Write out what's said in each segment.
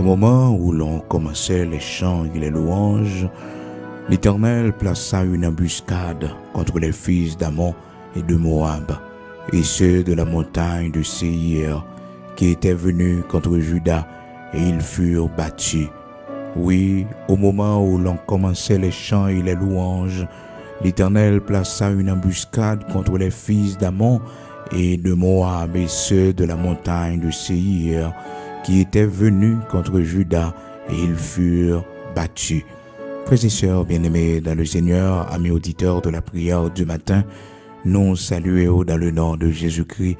Au moment où l'on commençait les chants et les louanges, l'Éternel plaça une embuscade contre les fils d'Ammon et de Moab, et ceux de la montagne de Séir, qui étaient venus contre Juda, et ils furent battus. Oui, au moment où l'on commençait les chants et les louanges, l'Éternel plaça une embuscade contre les fils d'Ammon et de Moab, et ceux de la montagne de Séir, qui étaient venus contre Juda, et ils furent battus. Frères et sœurs bien-aimés dans le Seigneur, amis auditeurs de la prière du matin, nous saluons dans le nom de Jésus-Christ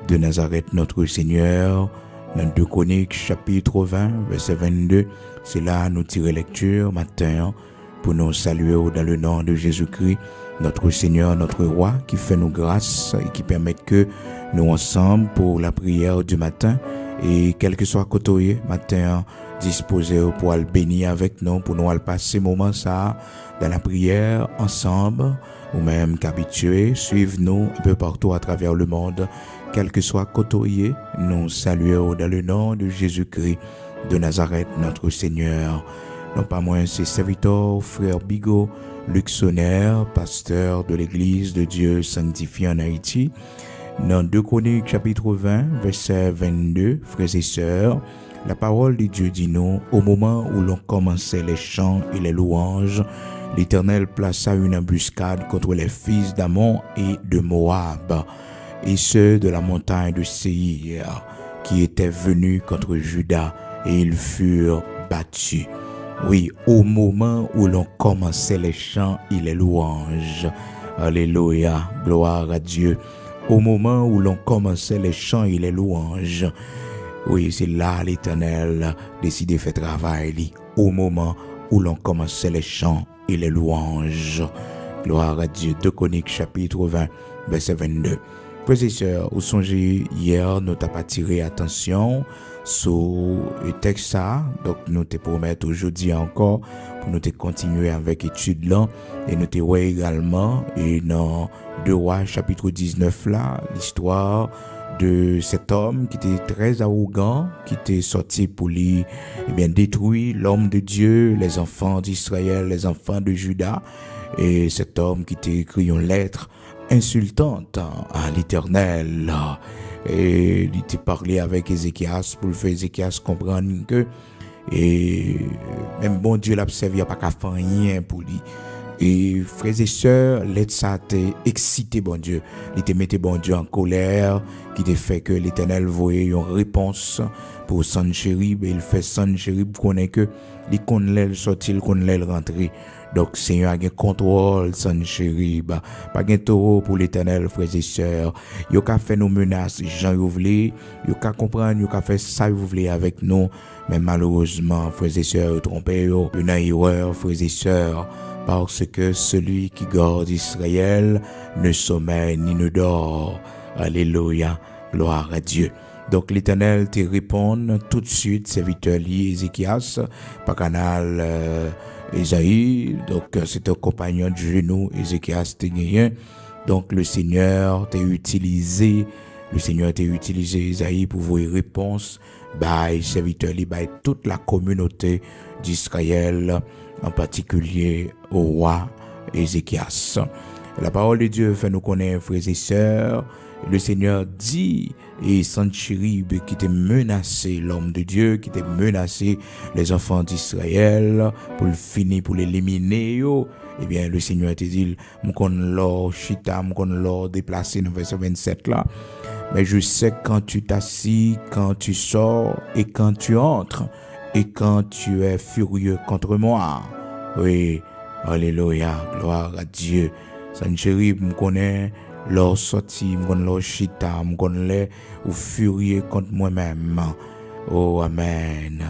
de Nazareth, notre Seigneur. Dans 2 Chroniques, chapitre 20, verset 22, c'est là nous tirer lecture matin pour nous saluer dans le nom de Jésus-Christ, notre Seigneur, notre Roi, qui fait nous grâce et qui permet que nous ensemble pour la prière du matin, et quel que soit côté matin, disposé pour aller bénir avec nous, pour nous aller passer moment ça dans la prière ensemble, ou même qu'habitués, suivez-nous un peu partout à travers le monde, quel que soit côté, nous saluons dans le nom de Jésus-Christ de Nazareth, notre Seigneur. Non pas moins, c'est serviteur, frère Bigot, Luxonnaire, pasteur de l'Église de Dieu sanctifié en Haïti. Dans 2 Chroniques, chapitre 20, verset 22, frères et sœurs, la parole de Dieu dit nous, au moment où l'on commençait les chants et les louanges, l'Éternel plaça une embuscade contre les fils d'Ammon et de Moab, et ceux de la montagne de Séir, qui étaient venus contre Juda, et ils furent battus. Oui, au moment où l'on commençait les chants et les louanges. Alléluia, gloire à Dieu. Au moment où l'on commençait les chants et les louanges. Oui, c'est là l'Éternel décidé de faire travail. Au moment où l'on commençait les chants et les louanges. Gloire à Dieu. 2 Chroniques, chapitre 20, verset 22. Frères et sœurs, vous songez hier, nous t'avons attiré attention sur le texte ça. Donc, nous te promettons aujourd'hui encore pour nous te continuer avec l'étude là. Et nous te voyons également, et dans 2 Rois, chapitre 19 là, l'histoire de cet homme qui était très arrogant, qui était sorti pour lui, détruire l'homme de Dieu, les enfants d'Israël, les enfants de Juda. Et cet homme qui t'a écrit une lettre insultante à l'Éternel. Et il t'a parlé avec Ézéchias pour faire Ézéchias comprendre que et même bon Dieu l'a servi à pas qu'à faire rien pour lui. Et frères et sœurs, l'aide ça t'a excité bon Dieu. Il t'a mis bon Dieu en colère, qui t'a fait que l'Éternel voyait une réponse pour Sanchérib, et il fait Sanchérib connaît que il connaît le sortir, il connaît le rentrer. Donc Seigneur a un contrôle Sanchérib, pas un taureau pour l'Éternel, frères et sœurs. Yo ka fait nos menaces, Jean vous voulez, yo ka comprendre, yo ka fait ça vous voulez avec nous, mais malheureusement, frères et sœurs, trompez yo, une erreur, frères et sœurs. Parce que celui qui garde Israël ne sommeille ni ne dort. Alléluia, gloire à Dieu. Donc l'Éternel te répond tout de suite, serviteur lié Ézéchias, par canal Esaïe. Donc c'est un compagnon de genou, Ézéchias te gagné. Donc le Seigneur t'a utilisé Esaïe pour vos réponses, serviteur lié, toute la communauté d'Israël, en particulier au roi Ézéchias. La parole de Dieu fait nous connaître, frères et sœurs. Le Seigneur dit, et Sanchérib qui était menacé, l'homme de Dieu qui était menacé, les enfants d'Israël, pour le finir, pour l'éliminer, eh bien, le Seigneur te dit, m'kon l'or chita, m'kon l'or déplacé dans verset 27 là. Mais je sais quand tu t'assis, quand tu sors et quand tu entres, et quand tu es furieux contre moi. Oui, alléluia, gloire à Dieu. Sanchérib me connaît, leur sorti, me connaît leur chita, me connaît ou furieux contre moi-même. Oh, amen.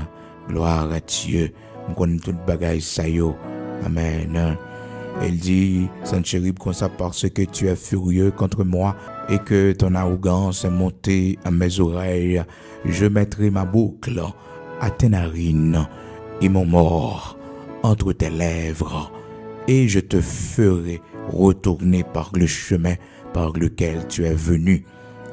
Gloire à Dieu. Me connaît toute bagaille ça yo. Amen. Elle dit, Sanchérib, comme ça, parce que tu es furieux contre moi et que ton arrogance est montée à mes oreilles, je mettrai ma boucle à tes narines et mon mort entre tes lèvres, et je te ferai retourner par le chemin par lequel tu es venu.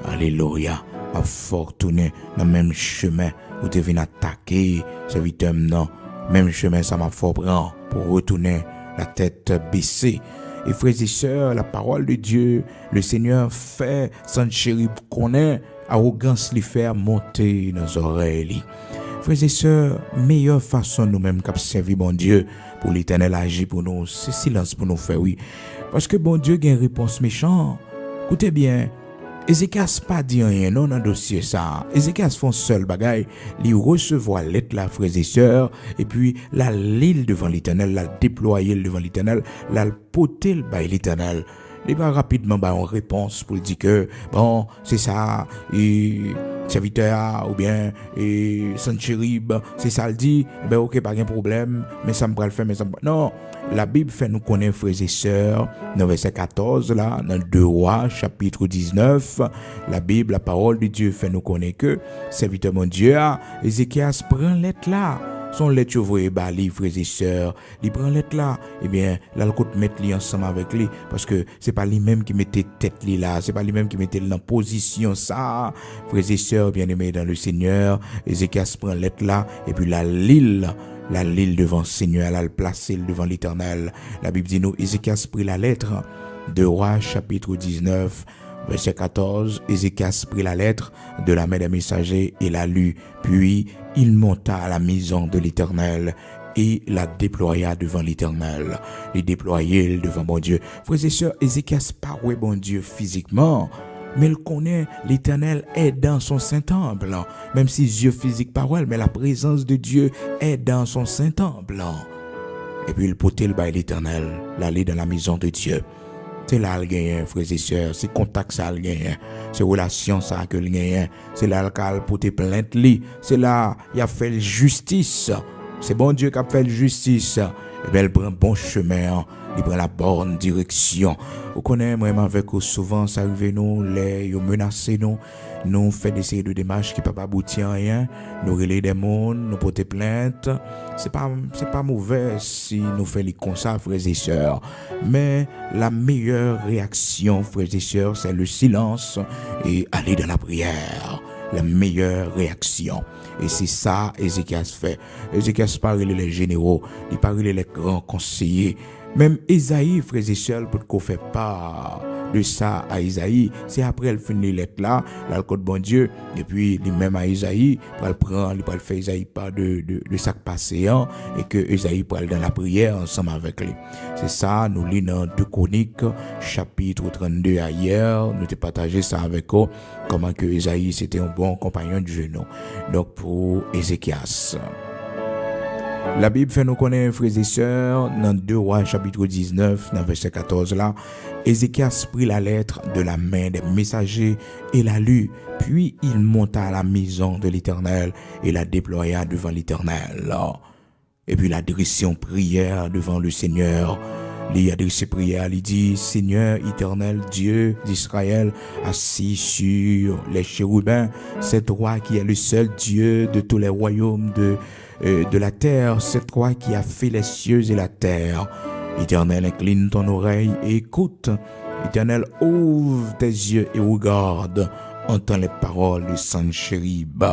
Alléluia, à fort tourner dans le même chemin où tu viens attaquer serviteur non même chemin ça m'a fort prendre pour retourner la tête baissée. Et frères et sœurs, la parole de Dieu, le Seigneur fait sans chéri connaît arrogance lui faire monter dans les oreilles. Frères et sœurs, meilleure façon nous-mêmes qu'à servir bon Dieu pour l'Éternel agir pour nous, c'est silence pour nous faire oui. Parce que bon Dieu a une réponse méchante. Écoutez bien, Ézéchias pas dit rien non dans le dossier ça. Ézéchias font seul bagaille, il recevoir lettre la frères et sœurs et puis la l'île devant l'Éternel, la déployer devant l'Éternel, la porter by l'Éternel. Il va rapidement en réponse pour dire que bon, c'est ça et serviteur ou bien et Sanchérib, c'est ça le dit, ben OK pas de problème, mais ça me va le faire mais ça non. La Bible fait nous connaître frères et sœurs, dans verset 14 là, dans 2 Rois chapitre 19, la Bible, la parole de Dieu fait nous connaître que serviteur mon Dieu, Ézéchias prend lettre là. Son lettre voyez bali frères et sœurs, il prend lettre là, eh bien là le côté mettre lui ensemble avec lui parce que c'est pas lui même qui mettait tête lui là, c'est pas lui même qui mettait dans position ça. Frères et sœurs bien-aimés dans le Seigneur, Ézéchias prend lettre là et puis la l'île devant le Seigneur, elle le placer devant l'Éternel. La Bible dit nous Ézéchias prit la lettre de Rois chapitre 19 verset 14, Ézéchias prit la lettre de la main des messagers et la lut. Puis il monta à la maison de l'Éternel et la déploya devant l'Éternel. Il déployait devant bon Dieu. Frères et sœurs, Ézéchias pas ouais bon Dieu physiquement, mais il connaît l'Éternel est dans son Saint-Temple. Même si Dieu physique parole, mais la présence de Dieu est dans son Saint-Temple. Et puis il potait le bail l'Éternel, l'aller dans la maison de Dieu. C'est là le gagnant, frères et sœurs, c'est contact ça le gagnant, c'est relation ça que le gagnant, c'est là le cas pour te plainte li, c'est là il a fait justice, c'est bon Dieu qui a fait justice, et bien il prend bon chemin, il prend la bonne direction. Vous connaissez moi avec vous souvent ça arrive nous les menacer nous fait des séries de démarches qui ne peuvent pas aboutir à rien, nous relayer des mondes, nous porter plainte. C'est pas mauvais si nous faisons les constats, frères et sœurs. Mais la meilleure réaction, frères et sœurs, c'est le silence et aller dans la prière. La meilleure réaction. Et c'est ça Ézéchias fait. Ézéchias parle les généraux, il parle les grands conseillers. Même Isaïe, frères et sœurs, pour qu'on fait pas de ça à Isaïe, c'est après elle finit lettre là, le code bon Dieu, et puis lui-même à Isaïe, pour le prendre, il va faire Isaïe pas de ça passé, et que Isaïe pour aller dans la prière ensemble avec lui. C'est ça, nous lisons dans 2 Chroniques, chapitre 32 hier, nous te partagé ça avec eux, comment que Isaïe c'était un bon compagnon du genou. Donc pour Ézéchias. La Bible fait nous connaître, frères et sœurs, dans 2 Rois chapitre 19, dans verset 14 là, Ézéchias prit la lettre de la main des messagers et la lut, puis il monta à la maison de l'Éternel et la déploya devant l'Éternel. Et puis la direction prière devant le Seigneur. Il a adressé prière, il dit, Seigneur éternel Dieu d'Israël, assis sur les chérubins, c'est toi qui es le seul Dieu de tous les royaumes de la terre, c'est toi qui as fait les cieux et la terre. Éternel, incline ton oreille et écoute. Éternel, ouvre tes yeux et regarde. Entends les paroles de Sanchérib.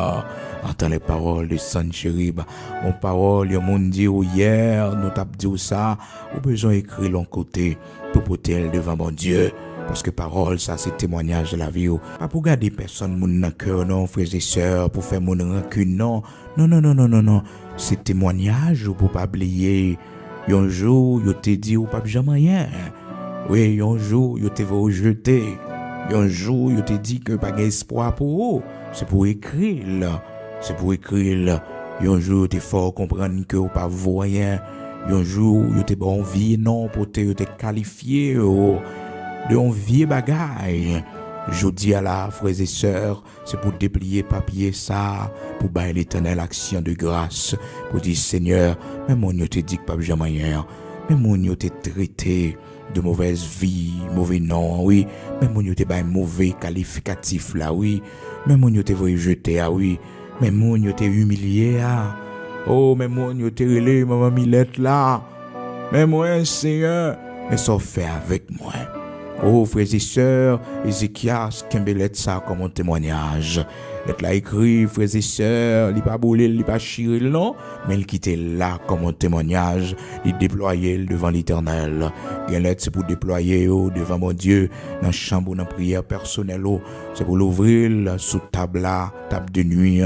Entends les paroles de Sanchérib. Mon parole, il m'a dit hier, nous t'avons dit ça, ou besoin d'écrire l'on côté pour porter devant mon Dieu. Parce que parole, ça, c'est témoignage de la vie. Pas pour garder personne, mon dans cœur, non, frères et sœurs, pour faire mon rancune, non. Non. C'est témoignage pour pas oublier. Un jour, il te dit, ou pas jamais rien. Oui, un jour, il te va rejeter. Un jour, il te dit que pas d'espoir pour eux. C'est pour écrire, là. C'est pour écrire, là. Un jour, il faut comprendre que vous pas rien. Un jour, il te bon vie, non, pour te qualifier, de un vieux bagaille. Je dis à la frères et sœurs, c'est pour déplier papier ça, pour bailler l'Éternel action de grâce, pour dire Seigneur, même on te dit que pas jamais rien, même on te traité de mauvaise vie, mauvais nom, oui, même on te baille mauvais qualificatif là, oui, même on te rejeté, ah oui, même on te humilié, ah, oh, même on te relé, maman Milette là, même moi, Seigneur, mais ça fait avec moi. Oh, frères et sœurs, Ézéchias, Kimbelet, ça comme un témoignage. L'être là écrit, frères et sœurs, il pas boulé, il pas chiré, non, mais il quittait là comme un témoignage, il déployait devant l'Éternel. Il lettre c'est pour déployer devant mon Dieu, dans la chambre, dans la prière personnelle, c'est pour l'ouvrir sous table là, table de nuit,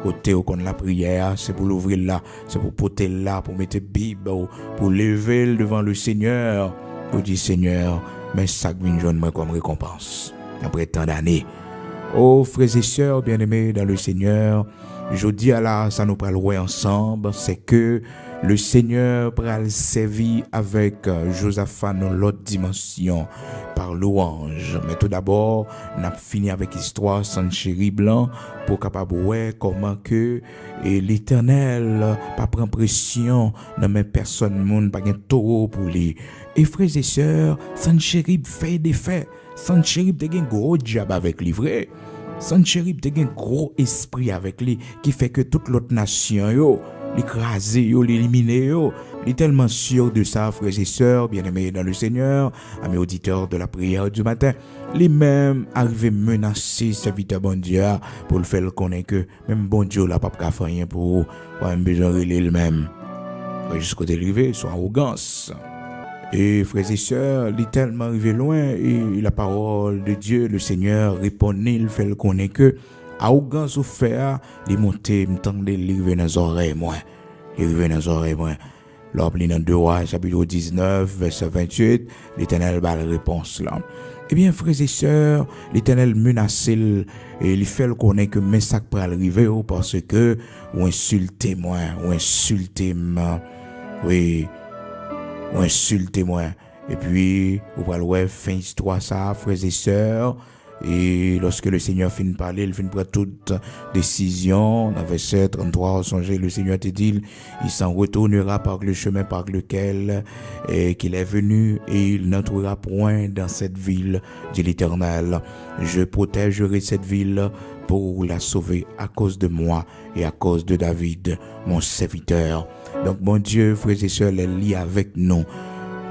côté où on la prière, c'est pour l'ouvrir là, c'est pour porter là, pour mettre Bible, pour lever devant le Seigneur, pour dire Seigneur, mais ça vient joindre moi comme récompense après tant d'années. Oh frères et sœurs bien-aimés dans le Seigneur, je dis à la ça nous parlera ensemble, c'est que le Seigneur pral servir avec Josaphat dans l'autre dimension par louange. Mais tout d'abord, on a fini avec l'histoire Sanchérib blanc pour capable voir comment que l'Éternel pas prend pression dans mes personnes monde pas gain taureau pour lui. Et frères et sœurs, Sanchérib fait des faits. Sanchérib te gen gros job avec lui vrai. Sanchérib te gen gros esprit avec lui qui fait que toute l'autre nation yo l'écraser yo l'éliminer yo. Il est tellement sûr de ça, frères et sœurs, bien-aimés dans le Seigneur, amis auditeurs de la prière du matin, lui-même arrivé menacer serviteur bon Dieu pour le faire connaître que même bon Dieu là pas faire rien pour même besoin de lui-même. Jusqu'au dérivé, son arrogance. Et frères et sœurs, il est tellement arrivé loin et la parole de Dieu, le Seigneur, répondait, il fait le connaître que arrogance ou faire, il montait, il tendait, il arrivait dans les oreilles, moi. Il arrivait dans les oreilles, moi. L'homme, dans 2 Rois, chapitre 19, verset 28, l'Éternel va la réponse là. Eh bien, frères et sœurs, l'Éternel menace et il fait le connaître que mais ça peut arriver parce que ou insultez moi, ou insultez moi. Oui. Ou insultez-moi. Et puis, vous voyez, fin histoire ça, frères et sœurs. Et lorsque le Seigneur finit de parler, il finit de prendre toute décision. Dans verset 33, songez, le Seigneur te dit, il s'en retournera par le chemin par lequel qu'il est venu et il n'entrera point dans cette ville, dit l'Éternel. Je protégerai cette ville pour la sauver à cause de moi et à cause de David, mon serviteur. Donc, mon Dieu, frères et sœurs, les lie avec nous.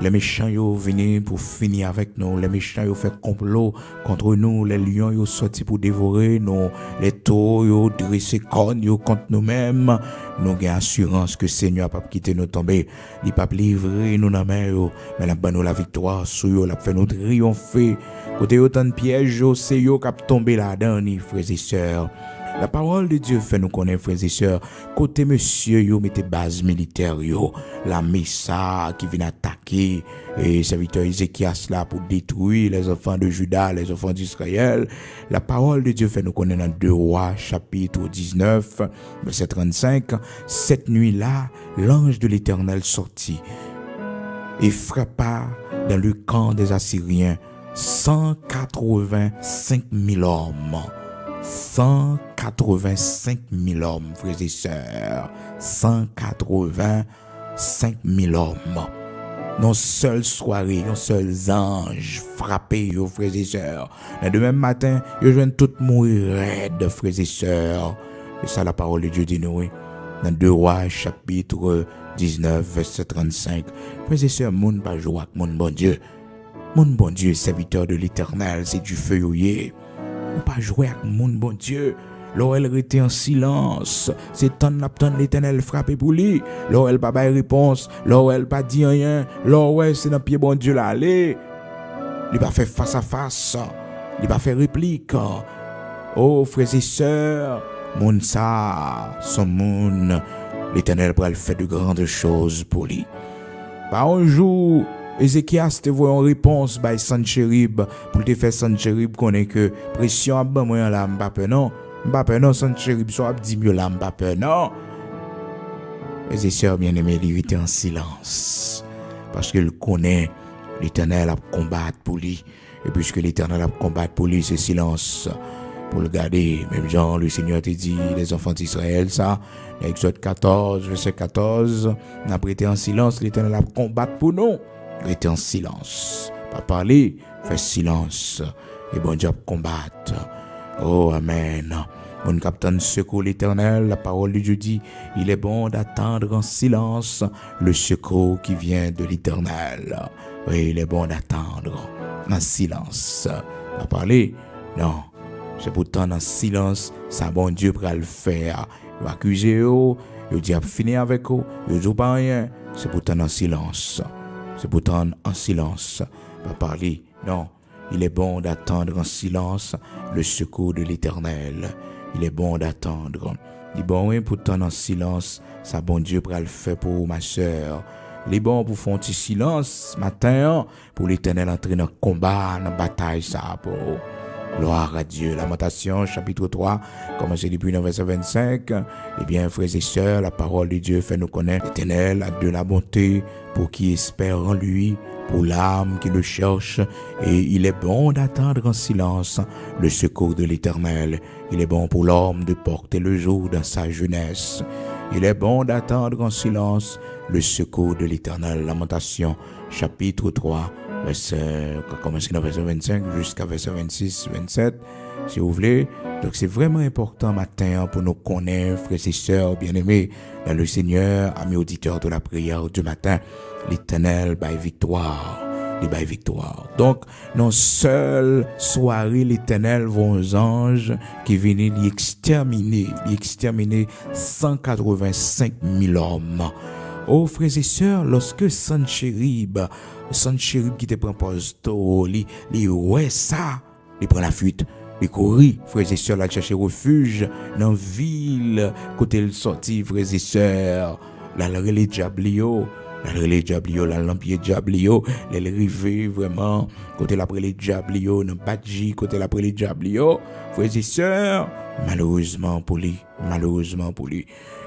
Les méchants yo venus pour finir avec nous. Les méchants yo fait complot contre nous. Les lions yo sorti pour dévorer nous. Les taureaux yo dressé cornes yo contre nous-mêmes. Nous avons assurance que le Seigneur n'a pas quitté nous tomber. Il n'a pas livré nous dans la main yo. Mais la bonne la victoire sur yo. Il a fait nous triompher. Côté autant de pièges yo, c'est yo qui a tombé là-dedans, frères et sœurs. La parole de Dieu fait nous connaître, frères et sœurs, côté monsieur, yo, mettez base militaire, yo, la Messa qui vient attaquer, et serviteur Ézéchias là pour détruire les enfants de Juda, les enfants d'Israël. La parole de Dieu fait nous connaître dans 2 Rois, chapitre 19, verset 35. Cette nuit-là, l'ange de l'Éternel sortit et frappa dans le camp des Assyriens 185 000 hommes. 185 000 hommes, frères et sœurs. 185 000 hommes. Non seule soirée, non seul ange frappé, frères et sœurs. Le demain matin, je viens tout mourir raide, frères et sœurs. C'est ça la parole de Dieu dit nous. Dans 2 Rois, chapitre 19, verset 35. Frères et sœurs, mon pas jouer avec mon bon Dieu. Mon bon Dieu, serviteur de l'Éternel, c'est du feu ouillé. On pas jouer avec mon bon Dieu. L'oreille était en silence. C'est tant l'Éternel frappé pour lui. L'oreille pas de réponse. L'oreille pas dit rien. L'oreille c'est dans pied bon Dieu là aller. Il pas fait face à face. Il pas fait réplique. Oh frères et sœurs, mon ça, son monde, l'Éternel pourra faire de grandes choses pour lui. Par un jour, Ézéchias te voit en réponse by Sanchérib pour te faire Sanchérib connaît que pression a ban moi là m'pa peur non Sanchérib soit dit mieux là m'pa peur non. Mes sœurs bien-aimés, il était en silence parce qu'il connaît l'Éternel a combattre pour lui et puisque l'Éternel a combattre pour lui c'est silence pour le garder. Même genre le Seigneur te dit les enfants d'Israël ça Exode 14 verset 14 n'a prêté en silence l'Éternel a combattre pour nous. Restez en silence. Pas parler, fais silence. Et bon Dieu combattre. Oh, amen. Mon capitaine secours l'Éternel, la parole de Dieu dit, il est bon d'attendre en silence le secours qui vient de l'Éternel. Oui, il est bon d'attendre. en silence. Pas parler, non. C'est pourtant dans silence, ça bon Dieu pour le faire. Il va accuser eux, il dit finir avec eux, il dit pas rien. C'est pourtant en silence. C'est pourtant en silence. Pas parler, non. Il est bon d'attendre en silence le secours de l'Éternel. Il est bon d'attendre. Il est bon, pourtant en silence, ça bon Dieu pour le faire pour ma soeur. Il est bon pour faire un petit silence matin pour l'Éternel entrer dans le combat, dans la bataille, ça pour. Gloire à Dieu. Lamentation, chapitre 3, commencez depuis le verset 25. Eh bien, frères et sœurs, la parole de Dieu fait nous connaître l'Éternel a de la bonté pour qui espère en lui, pour l'âme qui le cherche. Et il est bon d'attendre en silence le secours de l'Éternel. Il est bon pour l'homme de porter le jour dans sa jeunesse. Il est bon d'attendre en silence le secours de l'Éternel. Lamentation, chapitre 3. Commencer dans verset 25 jusqu'à verset 26, 27, si vous voulez. Donc c'est vraiment important matin pour nous connaître, frères et sœurs bien-aimés, dans le Seigneur, amis auditeurs de la prière du matin, l'Éternel baille victoire. Il baille victoire. Donc, non seule soirée, l'Éternel, vos anges qui viennent exterminer 185 000 hommes. Oh, frères et sœurs, lorsque Sanchérib qui te prend poste, ouais ça, il prend la fuite, il courit, frères et sœurs, là chercher refuge dans la ville, côté le sorti, frères et sœurs, là le relais Diablio, la lampier Diablio, les rivés vraiment, côté la prélé Diablio, dans Badji, côté la prélé Diablio, frères et sœurs, malheureusement pour lui,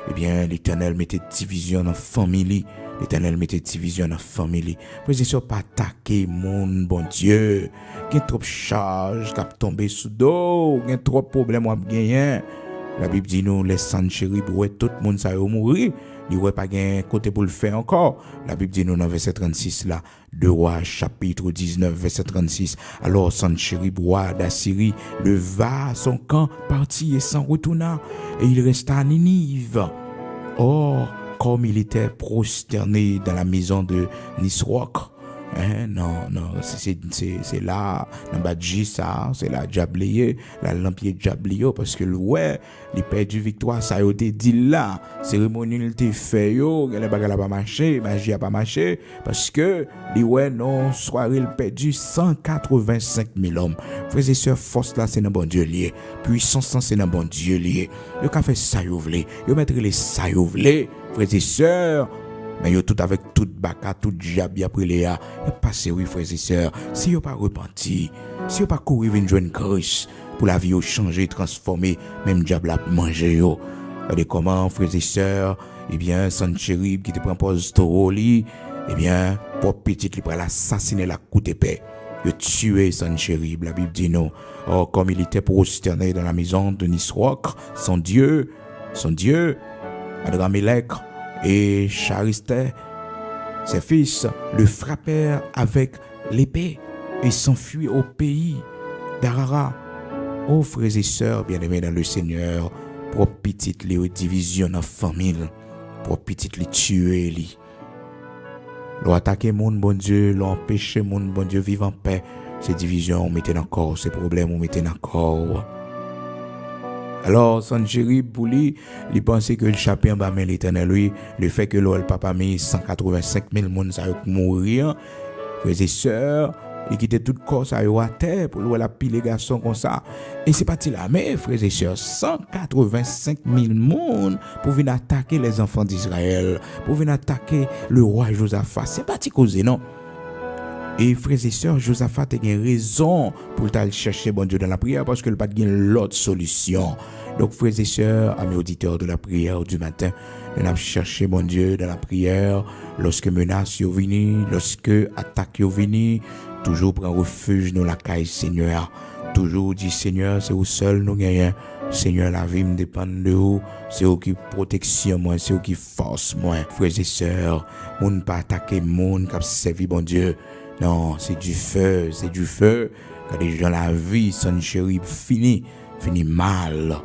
eh bien, l'Éternel mettait division dans la famille. L'Éternel mettait division dans la famille. Frères et sœurs, pas attaquer mon bon Dieu. Il y a trop de charges qui tombé sous dos. Il y a trop de problèmes à gagner. La Bible dit nous, les Sanchérib, ouais, tout le monde ça va mourir. Il n'y a pas de côté pour le faire encore. La Bible dit nous dans verset 36 là, 2 Rois chapitre 19 verset 36. Alors Sanchérib, roi d'Assyrie, leva son camp, partit et s'en retourna, et il resta à Ninive. Or, comme il était prosterné dans la maison de Nisroch, non, c'est là, dans Badji, ça, c'est là, Diablié, la lampier Diablio, parce que ouais, il perd du victoire, ça a été dit là, cérémonie, il était fait, les bagages n'a pas marché, magie n'a pas marché, parce que, ouais, non, soirée, il perdu 185 000 hommes. Frères et sœurs, force là, c'est dans bon Dieu lié, puissance, c'est dans bon Dieu lié. Yo ka fait ça, yo vle, yo mettre les ça, yo vle, frères et sœurs. Mais yo tout avec toute baka, tout diable après les a, passé oui frères et sœurs, si yo pas repenti, si yo pas courir venir joindre Christ pour la vie yo changer, transformer, même diable a manger yo. Regardez comment frères et sœurs, eh bien Sanchérib qui te prend poste au lit, eh bien pour petit il pour assassiner la coup d'épée. Yo tué Sanchérib, la Bible dit non. Or comme il était prosterné dans la maison de Nisroch, son Dieu, Adramélec et Charisté, ses fils, le frappèrent avec l'épée et s'enfuient au pays d'Arara. Oh frères et sœurs bien-aimés dans le Seigneur, pour petite les divisions dans la famille, pour petite les tuer li. L'on attaquer mon bon Dieu, l'on empêcher mon bon Dieu vivre en paix. Ces divisions on mettait dans corps, ces problèmes on mettait dans corps. Alors, Sanchérib, pour lui, il pensait que le chapitre en bas, mais l'Éternel, lui, le fait que le papa mis 185 000 personnes, ça va mourir. Frères et sœurs, il quittait tout corps, ça va à terre, pour lui, la pile les garçons comme ça. Et c'est parti là, mais, frères et sœurs, 185 000 personnes pour venir attaquer les enfants d'Israël, pour venir attaquer le roi Josaphat. C'est parti causer, non? Et frères et sœurs, Josaphat a une raison pour aller chercher bon Dieu dans la prière parce qu'il n'a pas de l'autre solution. Donc frères et sœurs, amis auditeurs de la prière du matin, nous avons cherché bon Dieu dans la prière lorsque menaces sont venues, lorsque attaques sont venues, toujours prendre refuge dans la caille Seigneur. Toujours dit Seigneur, c'est vous seul nous gagnons. Seigneur, la vie me dépend de vous. C'est vous qui protection moi, c'est vous qui force moi. Frères et sœurs, moun pas attaquer moun qui servi bon Dieu. Non, c'est du feu. Quand les gens la vie, Sanchérib fini mal.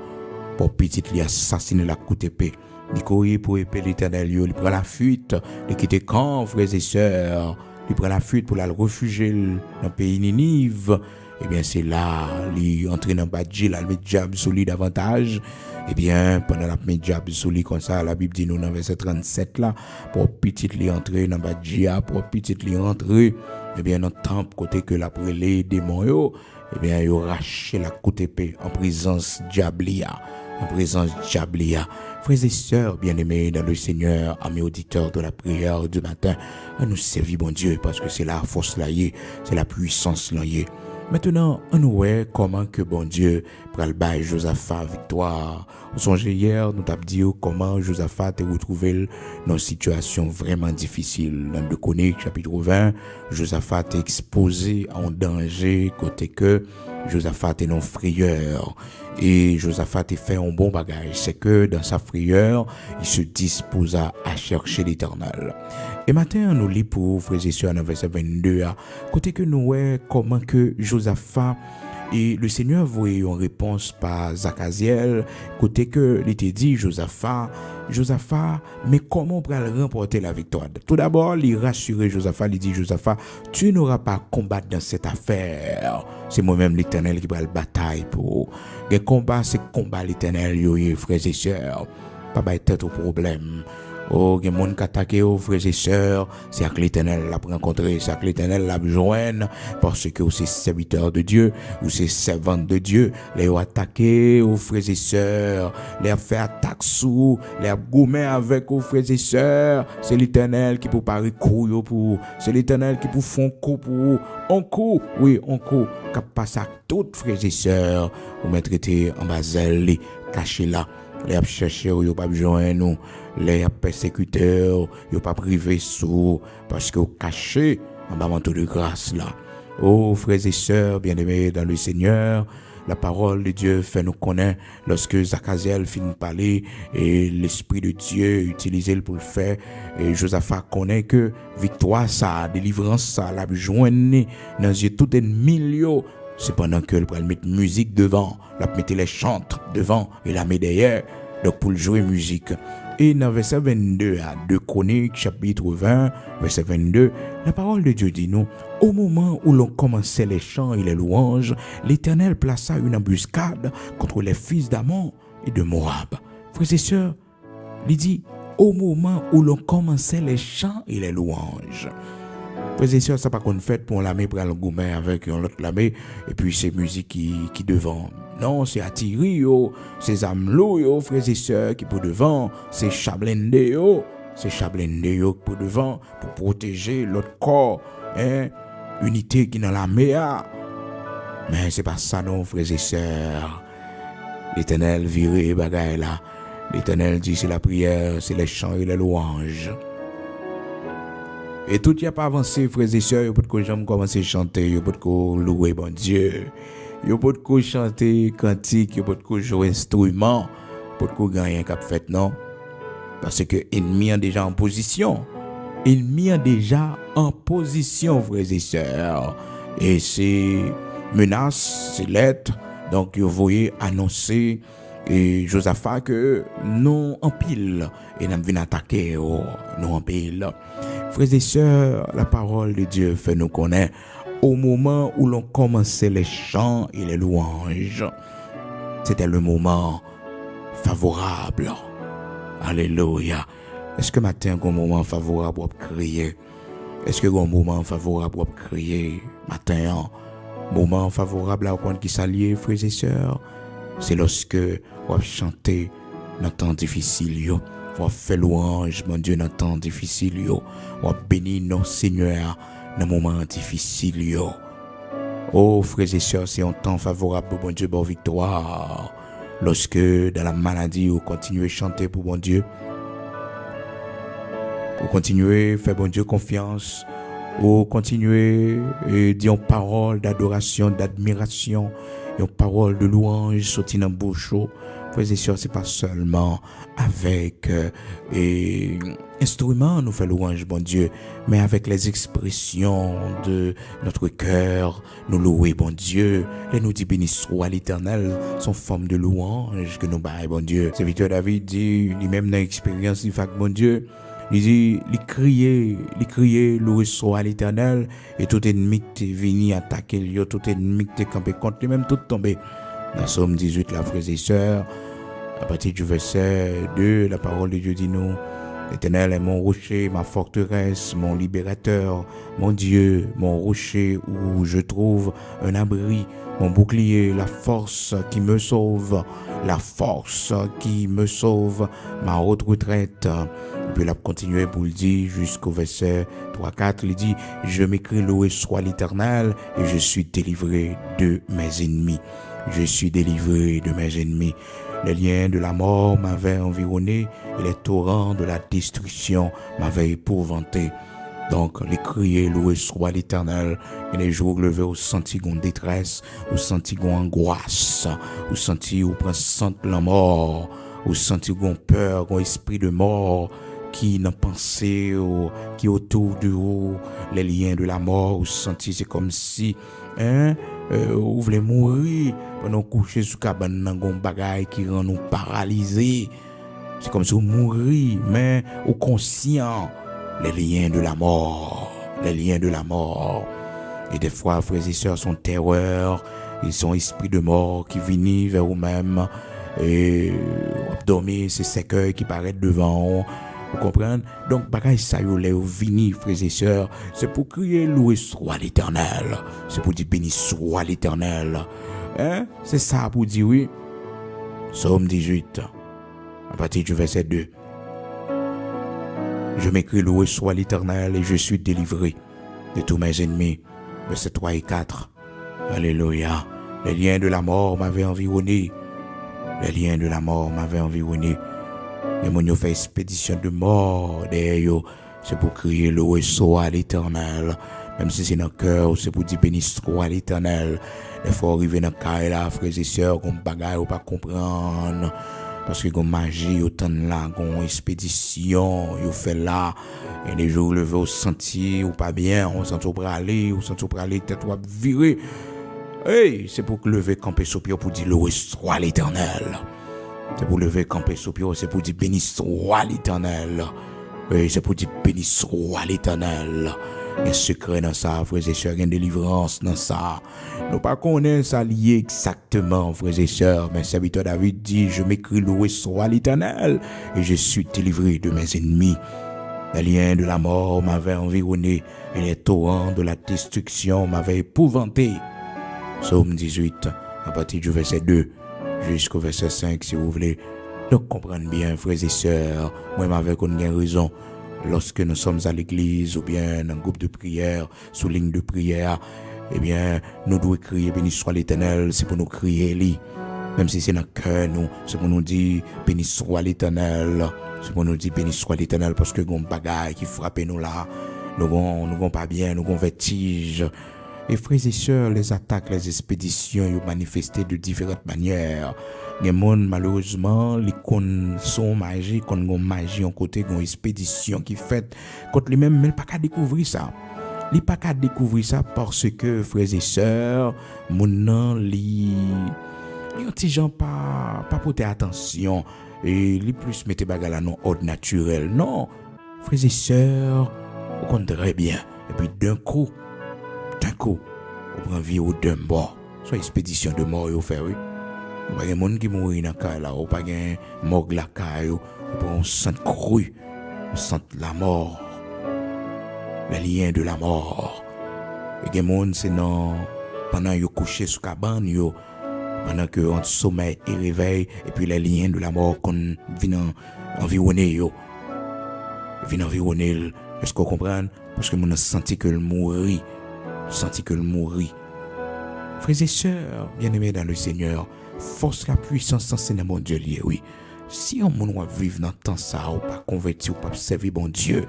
Pour petit lui assassiner la coup d'épée. Il courit pour épée l'Éternel, il prend la fuite, il quitte camp, frères et sœurs. il prend la fuite pour la réfugier dans le pays Ninive. Eh bien, c'est là, il entre dans le badge, il met diable sur lui davantage. Eh bien, pendant la met diable sur lui comme ça, la Bible dit nous dans verset 37 là, pour petit lui entrer dans le badge, pour petit lui entrer, eh bien, dans le temple, côté que la prélé démon yo, eh bien, il raché la côte épée en présence diablia. En présence diablia. Frères et sœurs bien-aimés dans le Seigneur, amis auditeurs de la prière du matin, à nous servir, bon Dieu, parce que c'est la force là, c'est la puissance là. Maintenant, on voit comment que bon Dieu pral bail Josaphat victoire. Vous songez hier, nous t'avons dit comment Josaphat est retrouvé dans une situation vraiment difficile. Dans le Chroniques, chapitre 20, Josaphat est exposé en danger côté que Josaphat est non frayeur. Et Josaphat est fait un bon bagage. C'est que dans sa frayeur, il se disposa à chercher l'Éternel. Et maintenant, nous lisons pour frères et sœurs dans verset 22, côté que nous voyons comment que Josaphat et le Seigneur voyait une réponse par Zachaziel, côté que il était dit Josaphat, mais comment on pourra remporter la victoire? Tout d'abord, il rassurait Josaphat, il dit Josaphat, tu n'auras pas à combattre dans cette affaire. C'est moi-même l'Éternel qui va le bataille pour. Le combat, c'est combat l'Éternel, frères et sœurs. Pas de tête au problème. Oh, il y a des gens qui attaquent aux frères et sœurs, c'est avec l'Éternel l'a rencontré, c'est avec l'Éternel l'a joindre, parce que c'est serviteur de Dieu, ou c'est servante de Dieu, les ont attaqué aux frères et sœurs, les ont fait attaque sous, les ont gommé avec aux frères et sœurs, c'est l'Éternel qui peut parier couille pour, c'est l'Éternel qui peut faire un coup pour, un coup, qui passe à toutes frères et sœurs, ou mettre en basel, caché là. Les a cherché ou pas besoin nous, les a persécutés ou pas privé sous parce que caché en bas manteau de grâce là. Oh frères et sœurs bien-aimés dans le Seigneur, la parole de Dieu fait nous connaître lorsque Zachaziel finit de parler et l'Esprit de Dieu utilisé pour le faire et Josaphat connaît que victoire ça, délivrance ça, la joindre dans les yeux tout ennemi. C'est pendant que le mettre musique devant, la mettre les chantres devant et la met derrière, donc pour jouer musique. Et dans verset 22 à 2 Chroniques, chapitre 20, verset 22, la parole de Dieu dit nous, au moment où l'on commençait les chants et les louanges, l'Éternel plaça une embuscade contre les fils d'Ammon et de Moab. Frères et sœurs, il dit, au moment où l'on commençait les chants et les louanges. Frères et sœurs, ça pas qu'on fait pour l'armée pour le gourmet avec une autre l'armée et puis c'est musique qui devant. Non, c'est attirer c'est amelou frères et sœurs qui pour devant, c'est chablende pour devant pour protéger l'autre corps, unité qui dans l'armée. Mais c'est pas ça non frères et sœurs. L'Éternel viré bagaille là. L'Éternel dit c'est la prière, c'est les chants et les louanges. Et tout y a pas avancé, frères et sœurs, vous pouvez commencer à chanter, vous pouvez louer bon Dieu, vous pouvez chanter cantique, vous pouvez jouer instrument, vous pouvez gagner cap fait non, parce que l'ennemi est déjà en position, frères et sœurs, et c'est menace, c'est lettre, donc vous voyez annoncer et Josaphat que nous en pile et nous venons attaquer nous en pile. Frères et sœurs, la parole de Dieu fait nous connaître au moment où l'on commençait les chants et les louanges. C'était le moment favorable. Alléluia. Est-ce que matin, un moment favorable pour crier? Est-ce que un moment favorable pour crier matin? Moment favorable à prendre qui s'allier, frères et sœurs? C'est lorsque on chanter dans temps difficile, on fait louange, mon Dieu, dans temps difficile, on bénit nos seigneurs dans moment difficile. Oh, frères et sœurs, c'est un temps favorable pour mon Dieu, pour victoire. Lorsque dans la maladie, vous continuez à chanter pour mon Dieu, vous continuez à faire bon Dieu confiance, vous continuez à dire une parole d'adoration, d'admiration, une parole de louange sortie dans bouche. Frères et sœurs, c'est pas seulement avec instruments nous fait louange, bon Dieu, mais avec les expressions de notre cœur, nous louer, bon Dieu, et nous dit béni soit l'Éternel, son forme de louange que nous baillons, bon Dieu. Serviteur David dit, lui-même dans l'expérience, il fait bon Dieu, il criait, loué soit l'Éternel, et tout ennemi qui est venu attaquer lui, tout ennemi qui est campé contre lui-même, tout tombé. Dans Somme 18, la frères et sœurs, à partir du verset 2, la parole de Dieu dit nous, l'Éternel est mon rocher, ma forteresse, mon libérateur, mon Dieu, mon rocher où je trouve un abri, mon bouclier, la force qui me sauve, ma haute retraite. Et puis il a continué pour le dire jusqu'au verset 3-4, il dit, je m'écris loué soit l'Éternel et je suis délivré de mes ennemis. Je suis délivré de mes ennemis. Les liens de la mort m'avaient environné et les torrents de la destruction m'avaient épouvanté. Donc, les crier, loué soit l'Éternel, et les jours levés au senti gon détresse, au senti gon angoisse, au senti où prend la mort, au senti gon peur, gon esprit de mort, qui n'a pensé, qui autour de vous, les liens de la mort, au senti, c'est comme si, vous voulez mourir, pendant coucher sous cabane dans gon bagay qui rend nous paralysés. C'est comme si vous mourriez, mais au conscient, les liens de la mort. Et des fois, frères et sœurs, sont terreur, ils sont esprits de mort qui viennent vers vous-même, et dormir, c'est ces cœurs qui paraissent devant. Vous comprenez? Donc, bagay ça yo les vini, frères et sœurs, c'est pour crier loué soit l'Éternel. C'est pour dire béni soit l'Éternel. C'est ça pour dire oui. Somme 18, à partir du verset 2. Je m'écris loué soit l'Éternel et je suis délivré de tous mes ennemis. Verset 3 et 4. Alléluia. Les liens de la mort m'avaient environné. Les gens fait expédition de mort derrière eux. C'est pour crier loué soit l'Éternel. Même si c'est dans le cœur, c'est pour dire béni soit l'Éternel. Il faut arriver dans le cas là, frères et sœurs, qu'on bagaille ou pas comprendre. Parce que qu'on magie, autant là, qu'on expédition, on fait là. Et les jours levés au sentier, ou pas bien, on sent pour aller, tête ou virer. Hey, c'est pour lever camper sur pied pour dire loué soit l'Éternel. C'est pour lever camper sur pied, c'est pour dire béni soit l'Éternel. Oui, c'est pour dire béni soit l'Éternel. Il y a un secret dans ça, frères et sœurs, il y a une délivrance dans ça. Nous pas connaissons ça lié exactement, frères et sœurs, mais serviteur David dit, je m'écris loué soit l'Éternel et je suis délivré de mes ennemis. Les liens de la mort m'avaient environné et les torrents de la destruction m'avaient épouvanté. Psaume 18, à partir du verset 2 jusqu'au verset 5, si vous voulez. Donc, comprenez bien, frères et sœurs, moi, m'avais qu'on a raison. Lorsque nous sommes à l'église ou bien dans un groupe de prière, sous ligne de prière, eh bien, nous devons crier béni soit l'Éternel, c'est pour nous crier lui. Même si c'est dans le cœur, nous, c'est pour nous dire béni soit l'Éternel. C'est pour nous dire béni soit l'Éternel parce que nous bagaille qui frappe nous là. Nous n'avons pas bien, nous avons vertige. Et frères et sœurs, les attaques, les expéditions, ils ont manifesté de différentes manières. Les gens, malheureusement, les cons sont magiques, quand ils ont magie en côté, ils ont expédition qui fait contre les mêmes, mais ils n'ont pas qu'à découvrir ça. Ils n'ont pas qu'à découvrir ça parce que, frères et sœurs, mon nom, les petits gens pas porter attention et les plus mettez bagarre là non ordre naturel. Non, frères et sœurs, vous comprenez très bien. Et puis d'un coup, on prend vie au d'un mort. Soit expédition de mort, vous faites, oui. Pas de monde qui mourit dans le cas là, ou pas de mort la caille, ou on sent cru, on sent la mort, les liens de la mort. Et des monde c'est non pendant yo couché sous cabane yo, pendant que on sommeil et réveil et puis les liens de la mort qu'on vient environner yo. Vient environner, est-ce qu'on comprend? Parce que on a senti que le mourit, Frères et sœurs, bien-aimés dans le Seigneur, force la puissance en mon Dieu lié, oui. Si on va vivre dans le temps ça, ou pas converti, ou pas servir bon Dieu,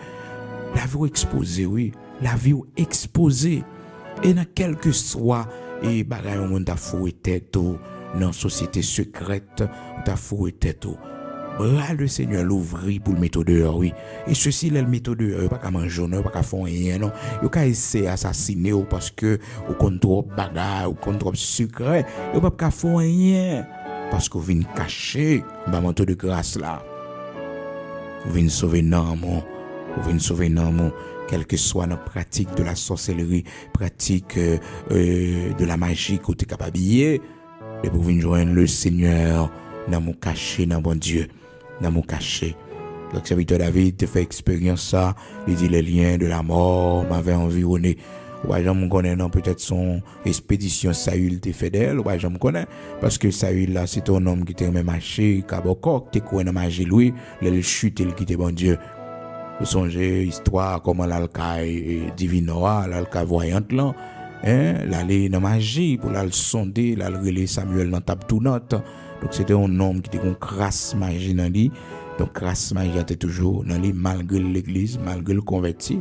la vie exposée, oui. La vie exposée. Et dans quel que soit, et bagaille, on t'a foué tête, ou dans la société secrète, on t'a foué tête, ou. Bras le Seigneur l'ouvrir pour le mettre dehors, oui. Et ceci, le mettre dehors, pas qu'à manger, pas qu'à faire rien, non. Il n'y a essayer d'assassiner parce que, au contrôle bagarre, au contrôle secret, il n'y a pas qu'à faire rien. Parce que vous venez cacher, le manteau de grâce là. Vous venez sauver non, Pour venir sauver non, quelle que soit notre pratique de la sorcellerie, pratique de la magie que tu es capable de pour venir joindre le Seigneur dans mon caché, dans mon Dieu, dans mon caché. Donc, serviteur David te fait expérience ça, il dit les liens de la mort m'avaient environné. Ou je me connais non peut-être son expédition Saül te fait d'elle, ou je me connais parce que Saül là c'est un homme qui était même marché, cabocok, qui connaît dans magie lui, le chute il quitte bon Dieu. Vous songez histoire comment l'alcaï divinoa, l'alcaï voyante là, l'aller dans magie pour la sonder, la relais Samuel dans table tournante. Donc c'était un homme qui était une crasse magie dans lui. Donc grâce magie était toujours dans lui malgré l'église, malgré le converti,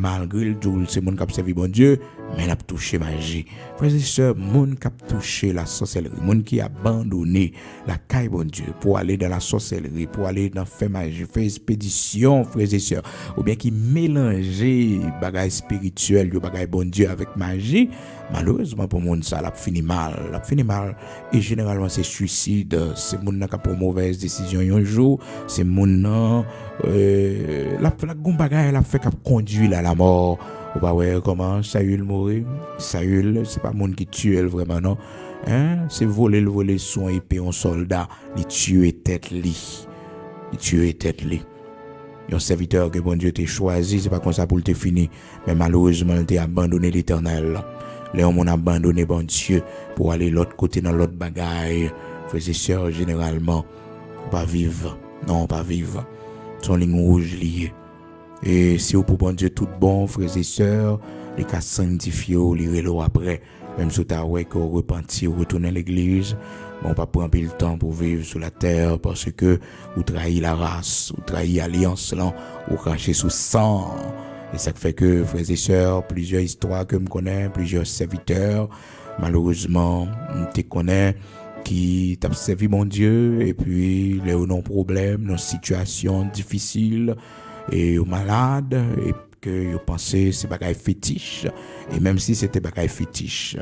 malgré tout ce monde qui a servi bon Dieu, mais il a touché magie. Frères et sœurs, monde qui a touché la sorcellerie, monde qui a abandonné la caille bon Dieu pour aller dans la sorcellerie, pour aller dans faire magie, faire expédition, frères et sœurs, ou bien qui mélanger bagaille spirituel, bagaille bon Dieu avec magie, malheureusement pour monde ça l'a fini mal, et généralement c'est suicide, c'est monde qui a pour mauvaise décision un jour, c'est mon la bagaille elle a fait qu'a conduit à la mort. Ou pas ouais comment Saül mourir. Saül c'est pas monde qui tue vraiment non. C'est voler son épée un soldat, il tue tête li. Un serviteur que bon Dieu t'a choisi, c'est pas comme ça pour te finir, mais malheureusement il t'a abandonné l'Éternel. Les hommes ont abandonné bon Dieu pour aller l'autre côté dans l'autre bagaille. Frères et sœurs généralement pas vivre. Non, pas vivre. Son ligne rouge liée. Et si vous pour bon Dieu tout bon, frères et sœurs, les cas sanctifiés, les relos après, même si vous avez repenti, retourner à l'église, bon, pas prendre le temps pour vivre sur la terre parce que vous trahissez la race, vous trahissez l'alliance, là, vous crachez sous sang. Et ça fait que, frères et sœurs, plusieurs histoires que je connais, plusieurs serviteurs, malheureusement, je connais, qui t'a servi mon Dieu et puis les non problème, nos situations difficiles et aux malades et que yo pensé c'est bagaille fétiche et même si c'était bagaille fétiche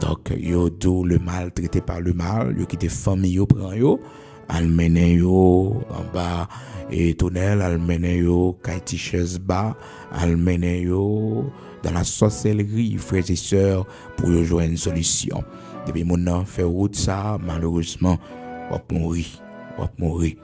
donc yo tout le mal traité par le mal yo quitté famille yo prend yo al mené yo en bas et tunnel al mené yo kaiticheuse bas al mené yo dans la sorcellerie frères et sœurs pour joindre une solution. Depuis mon nom fait route ça, malheureusement, on va mourir.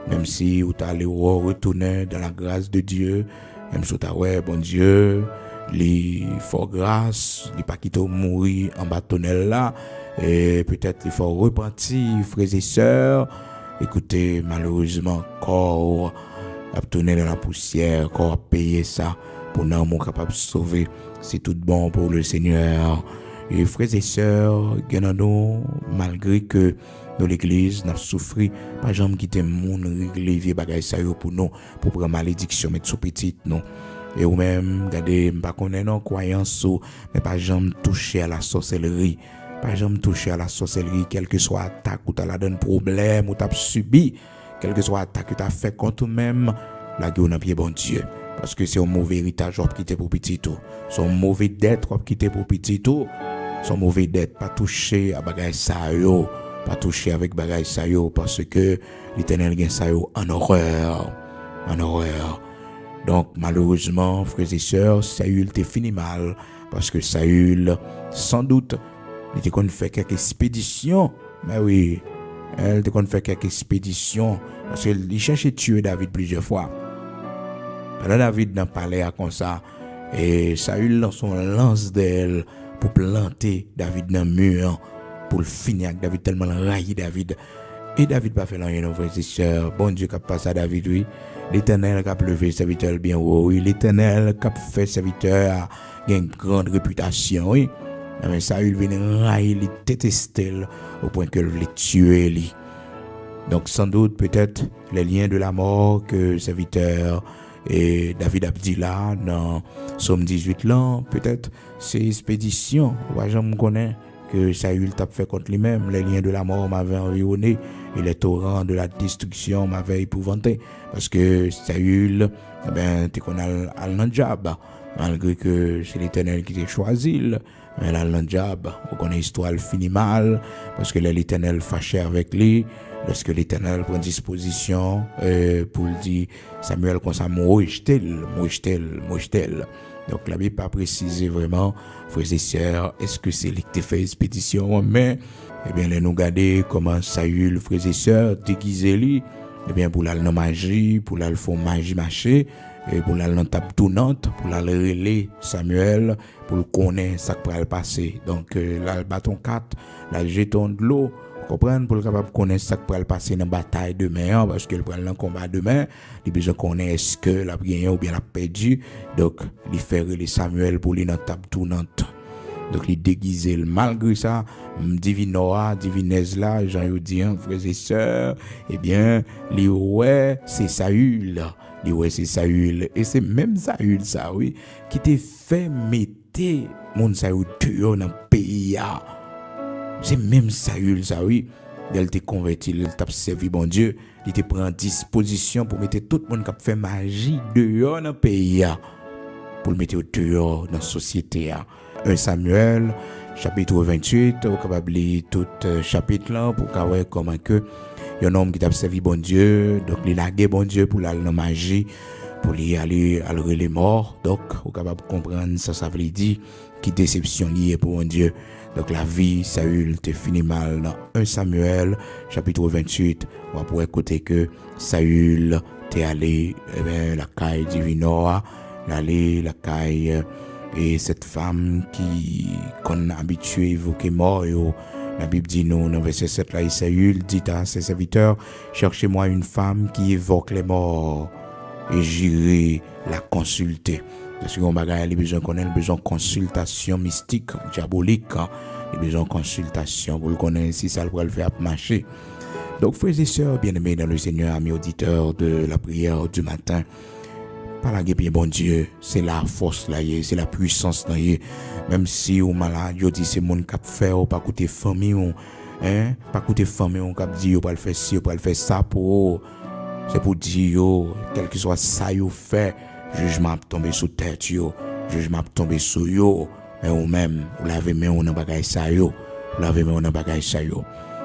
Même si vous allez retourner dans la grâce de Dieu, même si vous avez bon Dieu, les fort grâce, les pas quitter mourir en bas tunnel là, et peut-être il faut repentir, frères et sœurs. Écoutez, malheureusement, corps a tourné dans la poussière, corps a payé ça pour nous être capable de sauver. C'est tout bon pour le Seigneur. Et frères et sœurs, nous, malgré que dans l'église, nous avons souffert, par exemple, qui était moun régler vieux bagages ça pour nous, pour prendre malédiction, mettre sous petite, non. Et ou même, regardez, pas connaître nos croyances, mais par exemple, toucher à la sorcellerie. Par exemple, toucher à la sorcellerie, quelle que soit attaque ou t'as la donne problème ou t'as subi, quelle que soit attaque que t'as fait contre toi-même, la gueule n'a pied bon Dieu. Parce que c'est un mauvais héritage qui t'es pour petit tout. C'est un mauvais dette qui t'es pour petit tout. Son mauvais dette, pas toucher à bagay sa yo, pas toucher avec bagay sa yo, parce que l'Éternel gagne sa yo en horreur. Donc malheureusement, frères et sœurs, Saül t'est fini mal, parce que Saül, sans doute, il était qu'on fait quelques expéditions, mais oui, elle était qu'on fait quelques expéditions, parce qu'il cherchait tuer David plusieurs fois. Alors David n'a pas l'air comme ça, et Saül dans son lance d'elle, pour planter David dans le mur, pour le finir avec David, tellement raillé David. Et David pas fait rien, nos frères et sœurs. Bon Dieu qui a passé à David, oui. L'Éternel qui a levé serviteur bien haut, oui. L'Éternel qui a fait serviteur a une grande réputation, oui. Mais Saül vient railler, il détestait au point que le tuer, lui. Donc sans doute, peut-être, les liens de la mort que serviteur et David Abdillah dans Somme 18 là, peut-être c'est expédition. Je me connais que Saül t'a fait contre lui-même. Les liens de la mort m'avaient environné et les torrents de la destruction m'avaient épouvanté. Parce que Saül, t'es qu'on a al nan diable. malgré que c'est l'Éternel qui t'a choisi. Mais là, le diable, on connaît l'histoire finit mal, parce que là, l'Éternel fâché avec lui, lorsque l'Éternel prend disposition pour le dire, Samuel, comme ça, mouche-t-il. Donc, la Bible n'a pas précisé vraiment, frères et sœurs, est-ce que c'est lui qui t'a fait expédition, mais, eh bien, là, nous regarder comment Saül, frères et sœurs, déguisé lui, eh bien, pour l'aller dans magie, pour l'aller faire magie marché, et pour l'aller dans table tournante, pour l'aller relayer Samuel, pour le connaître ça qui va le passer. Donc, là, le bâton 4, là, le jeton de l'eau, vous comprenez, pour le capable de connaître ça qui va le passer dans la bataille demain, parce que le prend dans le combat demain, il a besoin de connaître est-ce que la gagné ou bien la perdu. Donc, il fait relayer Samuel pour lui dans table tournante. Donc, il déguisé malgré ça, divinoa, divinez là, Jean dit, frères et sœurs, eh bien, ouais, c'est Saül. Ouais, c'est Saül. Et c'est même Saül, ça, oui, qui t'a fait mettre mon Saül dehors dans le pays. C'est même Saül, ça, oui. Il t'a converti, il t'a servi, bon Dieu. Il t'a pris en disposition pour mettre tout le monde qui a fait magie dehors dans le pays. Pour le mettre dehors dans la société. 1 Samuel, chapitre 28, vous capable lire tout chapitre là pour voir comment que y a un homme qui t'a servi bon Dieu, donc il a lagué bon Dieu pour aller dans la magie, pour aller à les morts. Donc vous capable comprendre ça veut dire qui déception liée pour bon Dieu. Donc la vie Saül te fini mal dans 1 Samuel chapitre 28, on va pouvoir écouter que Saül t'est allé la caille divinoa, l'aller la caille et cette femme qui qu'on a habitué à évoquer mort, la Bible dit nous, dans verset 7, là, Saül dit à ses serviteurs, cherchez-moi une femme qui évoque les morts et j'irai la consulter. Parce qu'on a besoin de connaître, besoin de consultation mystique, diabolique, il a besoin de consultation pour le connaître si ça va le faire marcher. Donc, frères et sœurs, bien-aimés dans le Seigneur, amis auditeurs de la prière du matin, par la bien bon Dieu, c'est la force là, c'est la puissance là. Même si ou malade, yo dit c'est monde qui fait ou pas côté famille ou pas côté famille on cap dit ou pas le faire ci ou pas le faire ça pour c'est pour dire yo quel que soit ça yo fait, jugement tomber sous tête yo, jugement tomber sur yo, mais ou même ou l'avez mais on dans bagage ça yo, ou l'avez mais on dans bagage ça yo.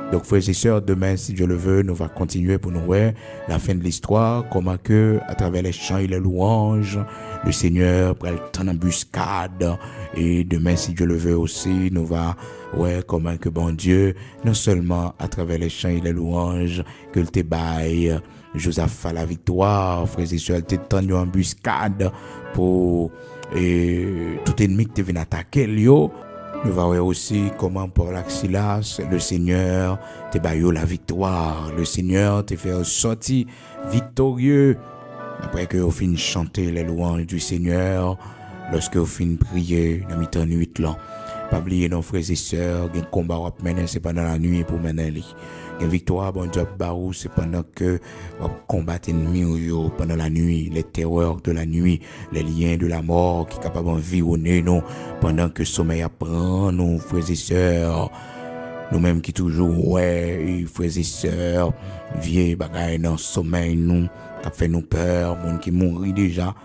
Donc, frères et sœurs, demain, si Dieu le veut, nous va continuer pour nous voir la fin de l'histoire, comment que, à travers les chants et les louanges, le Seigneur prend le temps d'embuscade. Et demain, si Dieu le veut aussi, nous va voir comment que, bon Dieu, non seulement à travers les chants et les louanges, que le tébaille, Joseph a la victoire, frères et sœurs, t'es temps d'embuscade pour tout ennemi qui te vient attaquer, lui. Nous voyons aussi comment pour l'Axilas, le Seigneur te baillé la victoire. Le Seigneur te fait sortir victorieux. Après que vous finissez chanter les louanges du Seigneur, lorsque vous finissez prier dans mi-temps nuit là. Pas oublier nos frères et sœurs, un combat à mener, c'est pendant la nuit pour mener les. Une victoire, bon Dieu, barou, c'est pendant que vous combattez l'ennemi pendant la nuit, les terreurs de la nuit, les liens de la mort qui sont capables d'environner nous pendant que le sommeil apprend, nous, frères et sœurs. Nous-mêmes qui toujours, ouais, frères et sœurs, vieux bagaille dans le sommeil, nous, qui fait nous peur, monde qui mourit déjà.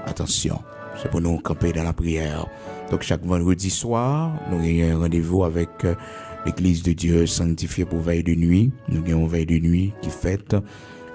Attention, c'est pour nous camper dans la prière. Donc, chaque vendredi soir, nous avons un rendez-vous avec l'Église de Dieu sanctifiée pour veille de nuit. Nous avons une veille de nuit qui fête.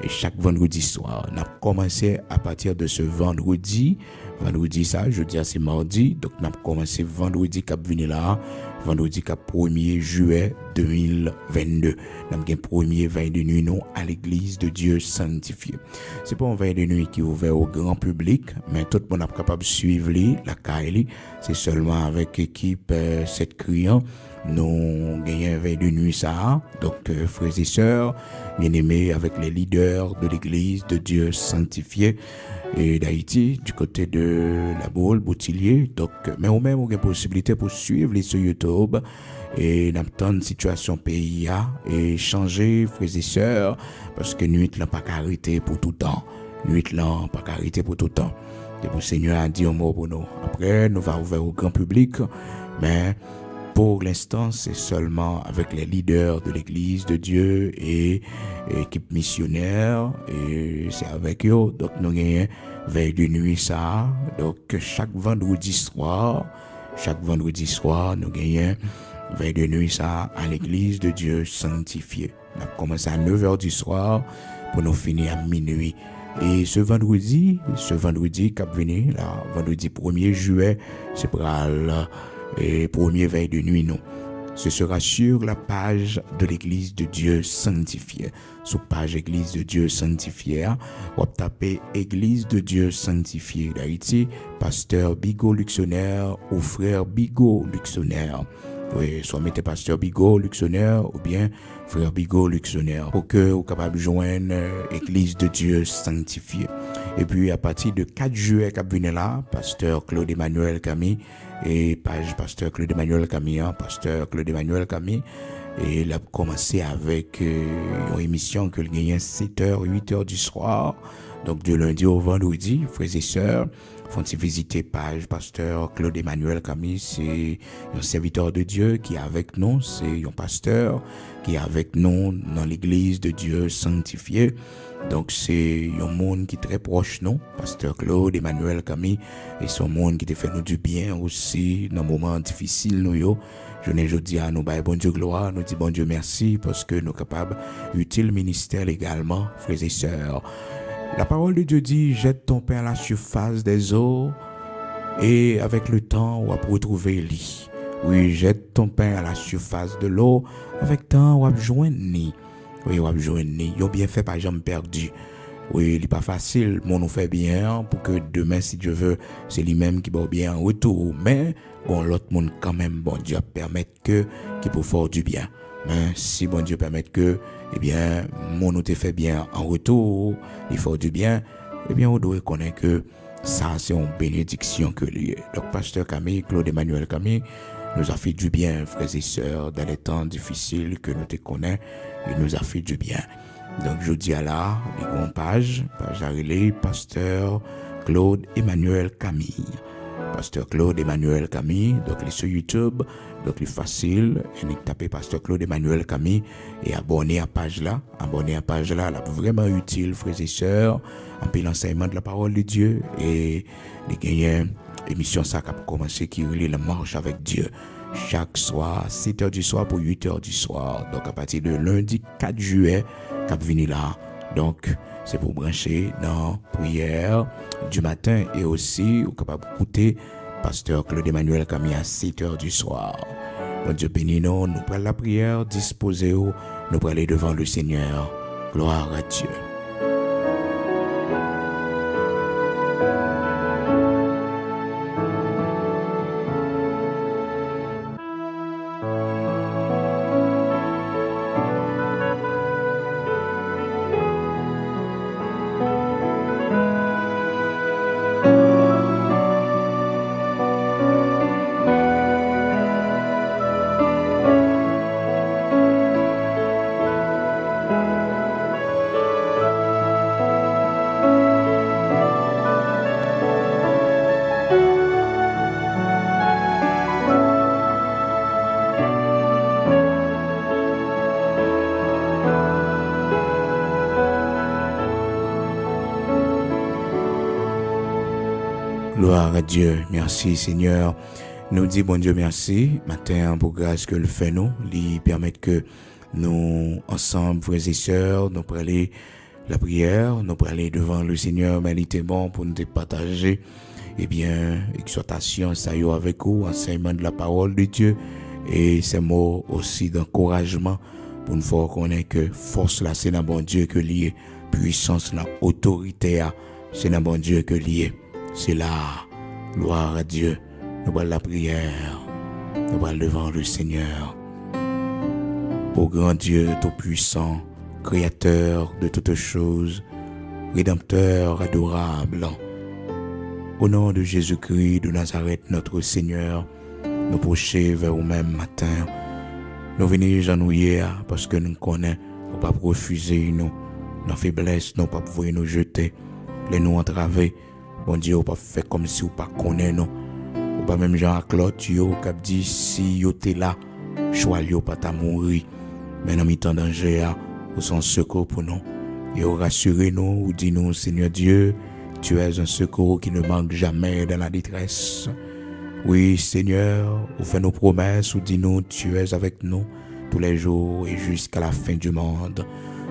Et chaque vendredi soir, on a commencé à partir de ce vendredi. Vendredi, ça, je dis c'est mardi. Donc, on a commencé vendredi qui venu là. Vendredi qui 1er juillet 2022. On a une première veille de nuit, nous, à l'Église de Dieu sanctifiée. C'est pas une veille de nuit qui est ouverte au grand public, mais tout le monde est capable de suivre la Kaili. C'est seulement avec l'équipe 7 clients. Nous gagnons une veille de nuit ça. Donc, frères et sœurs, bien-aimés, avec les leaders de l'Église de Dieu sanctifié et d'Haïti, du côté de la Boule, Boutillier. Donc, mais au même, on a une possibilité pour suivre les sur YouTube et d'entendre la situation pays et changer, frères et sœurs, parce que nuit là pas arrêter pour tout temps. Nuit là pas arrêter pour tout temps. Et le Seigneur a dit un mot pour nous. Après, nous va ouvrir au grand public, mais pour l'instant, c'est seulement avec les leaders de l'Église de Dieu et équipe missionnaire. Et c'est avec eux. Donc, nous avons veille de nuit ça. Donc, chaque vendredi soir, nous avons veille de nuit ça à l'Église de Dieu sanctifiée. On a commencé à 9h du soir pour nous finir à minuit. Et ce vendredi cap venu, là, vendredi 1er juillet, c'est pour le premier veille de nuit, non. Ce sera sur la page de l'Église de Dieu sanctifiée. Sur page Église de Dieu sanctifiée, on va taper Église de Dieu sanctifiée d'Haïti, pasteur Bigot Luxonnaire ou frère Bigot Luxonnaire. Oui, soit mettez pasteur Bigot Luxonnaire ou bien frère Bigot Luxonnaire pour que vous capable de joindre Église de Dieu sanctifiée. Et puis à partir de 4 juillet cap venir là, pasteur Claude Emmanuel Camille et page pasteur Claude Emmanuel Camille, pasteur Claude Emmanuel Camille, et il a commencé avec une émission que le gagne 7h 8h du soir. Donc de lundi au vendredi, frères et sœurs, font-ils visiter page pasteur Claude Emmanuel Camille, c'est un serviteur de Dieu qui est avec nous, c'est un pasteur qui est avec nous dans l'église de Dieu sanctifiée. Donc c'est un monde qui est très proche nous, pasteur Claude Emmanuel Camille, et c'est un monde qui te fait nous du bien aussi dans les moments difficiles nous yo. Je ne dis à nous bon Dieu gloire, nous dit bon Dieu merci parce que nous sommes capables utile ministère également, frères et sœurs. La parole de Dieu dit, jette ton pain à la surface des eaux et avec le temps, on va retrouver lit. Oui, jette ton pain à la surface de l'eau, avec le temps, on va joindre ni. Oui, on va joindre ni. Yo bien fait, pas jamais perdu. Oui, il n'est pas facile, mais on nous fait bien pour que demain, si Dieu veut, c'est lui-même qui va bien en retour. Mais, bon, l'autre monde quand même, bon Dieu permet qu'il peut faire du bien. Mais si bon Dieu permet que, eh bien, mon nous te fait bien en retour, il faut du bien, eh bien, on doit connaître que ça, c'est une bénédiction que lui est. Donc, pasteur Camille, Claude Emmanuel Camille, nous a fait du bien, frères et sœurs, dans les temps difficiles que nous te connaissons, il nous a fait du bien. Donc, je dis à la, les grandes pages à relais, pasteur Claude Emmanuel Camille. Pasteur Claude Emmanuel Camille, donc il est sur YouTube, donc il est facile, et vous tapez Pasteur Claude Emmanuel Camille et abonnez à page là, là, vraiment utile, frères et sœurs, en peu l'enseignement de la parole de Dieu, et les gagnants, émission ça qui a commencé, qui relie la marche avec Dieu, chaque soir, 7h du soir pour 8h du soir, donc à partir de lundi 4 juillet, qui a venu là, donc c'est pour brancher dans prière du matin et aussi vous capable d'écouter pasteur Claude Emmanuel Camille à 7h du soir. Bon Dieu béni nous prenons la prière, disposez-vous, nous prenons aller devant le Seigneur. Gloire à Dieu. Gloire à Dieu. Merci Seigneur. Nous dit bon Dieu merci. Matin pour grâce que le fait nous. Il permet que nous ensemble, frères et sœurs, nous prenons la prière, nous prenons aller devant le Seigneur. Mais il était bon pour nous partager, eh bien, exhortation, ça y est avec vous, enseignement de la parole de Dieu. Et ces mots aussi d'encouragement pour nous faire connaître que force là, c'est dans bon Dieu que lié. Puissance là, autorité c'est dans bon Dieu que lié. C'est là, gloire à Dieu. Nous allons la prière, nous allons devant le Seigneur. Ô grand Dieu tout-puissant, créateur de toutes choses, rédempteur adorable, au nom de Jésus-Christ de Nazareth, notre Seigneur, nous prochons vers vous-même matin. Nous venons genouiller parce que nous connaissons, nous ne pouvons pas refuser nous, nos faiblesses, nous ne pouvons pas nous jeter, les nous entraver. Bon Dieu, on pas fait comme si on pas connaît nous. ou pas même Jean-Claude yo qui dit si yo t'es là, choix yo pas ta mourir. Mais dans mi-temps danger, ou son secours pour nous. Et rassurez-nous ou dis-nous, Seigneur Dieu, tu es un secours qui ne manque jamais dans la détresse. Oui, Seigneur, ou fais nos promesses ou dis-nous, tu es avec nous tous les jours et jusqu'à la fin du monde.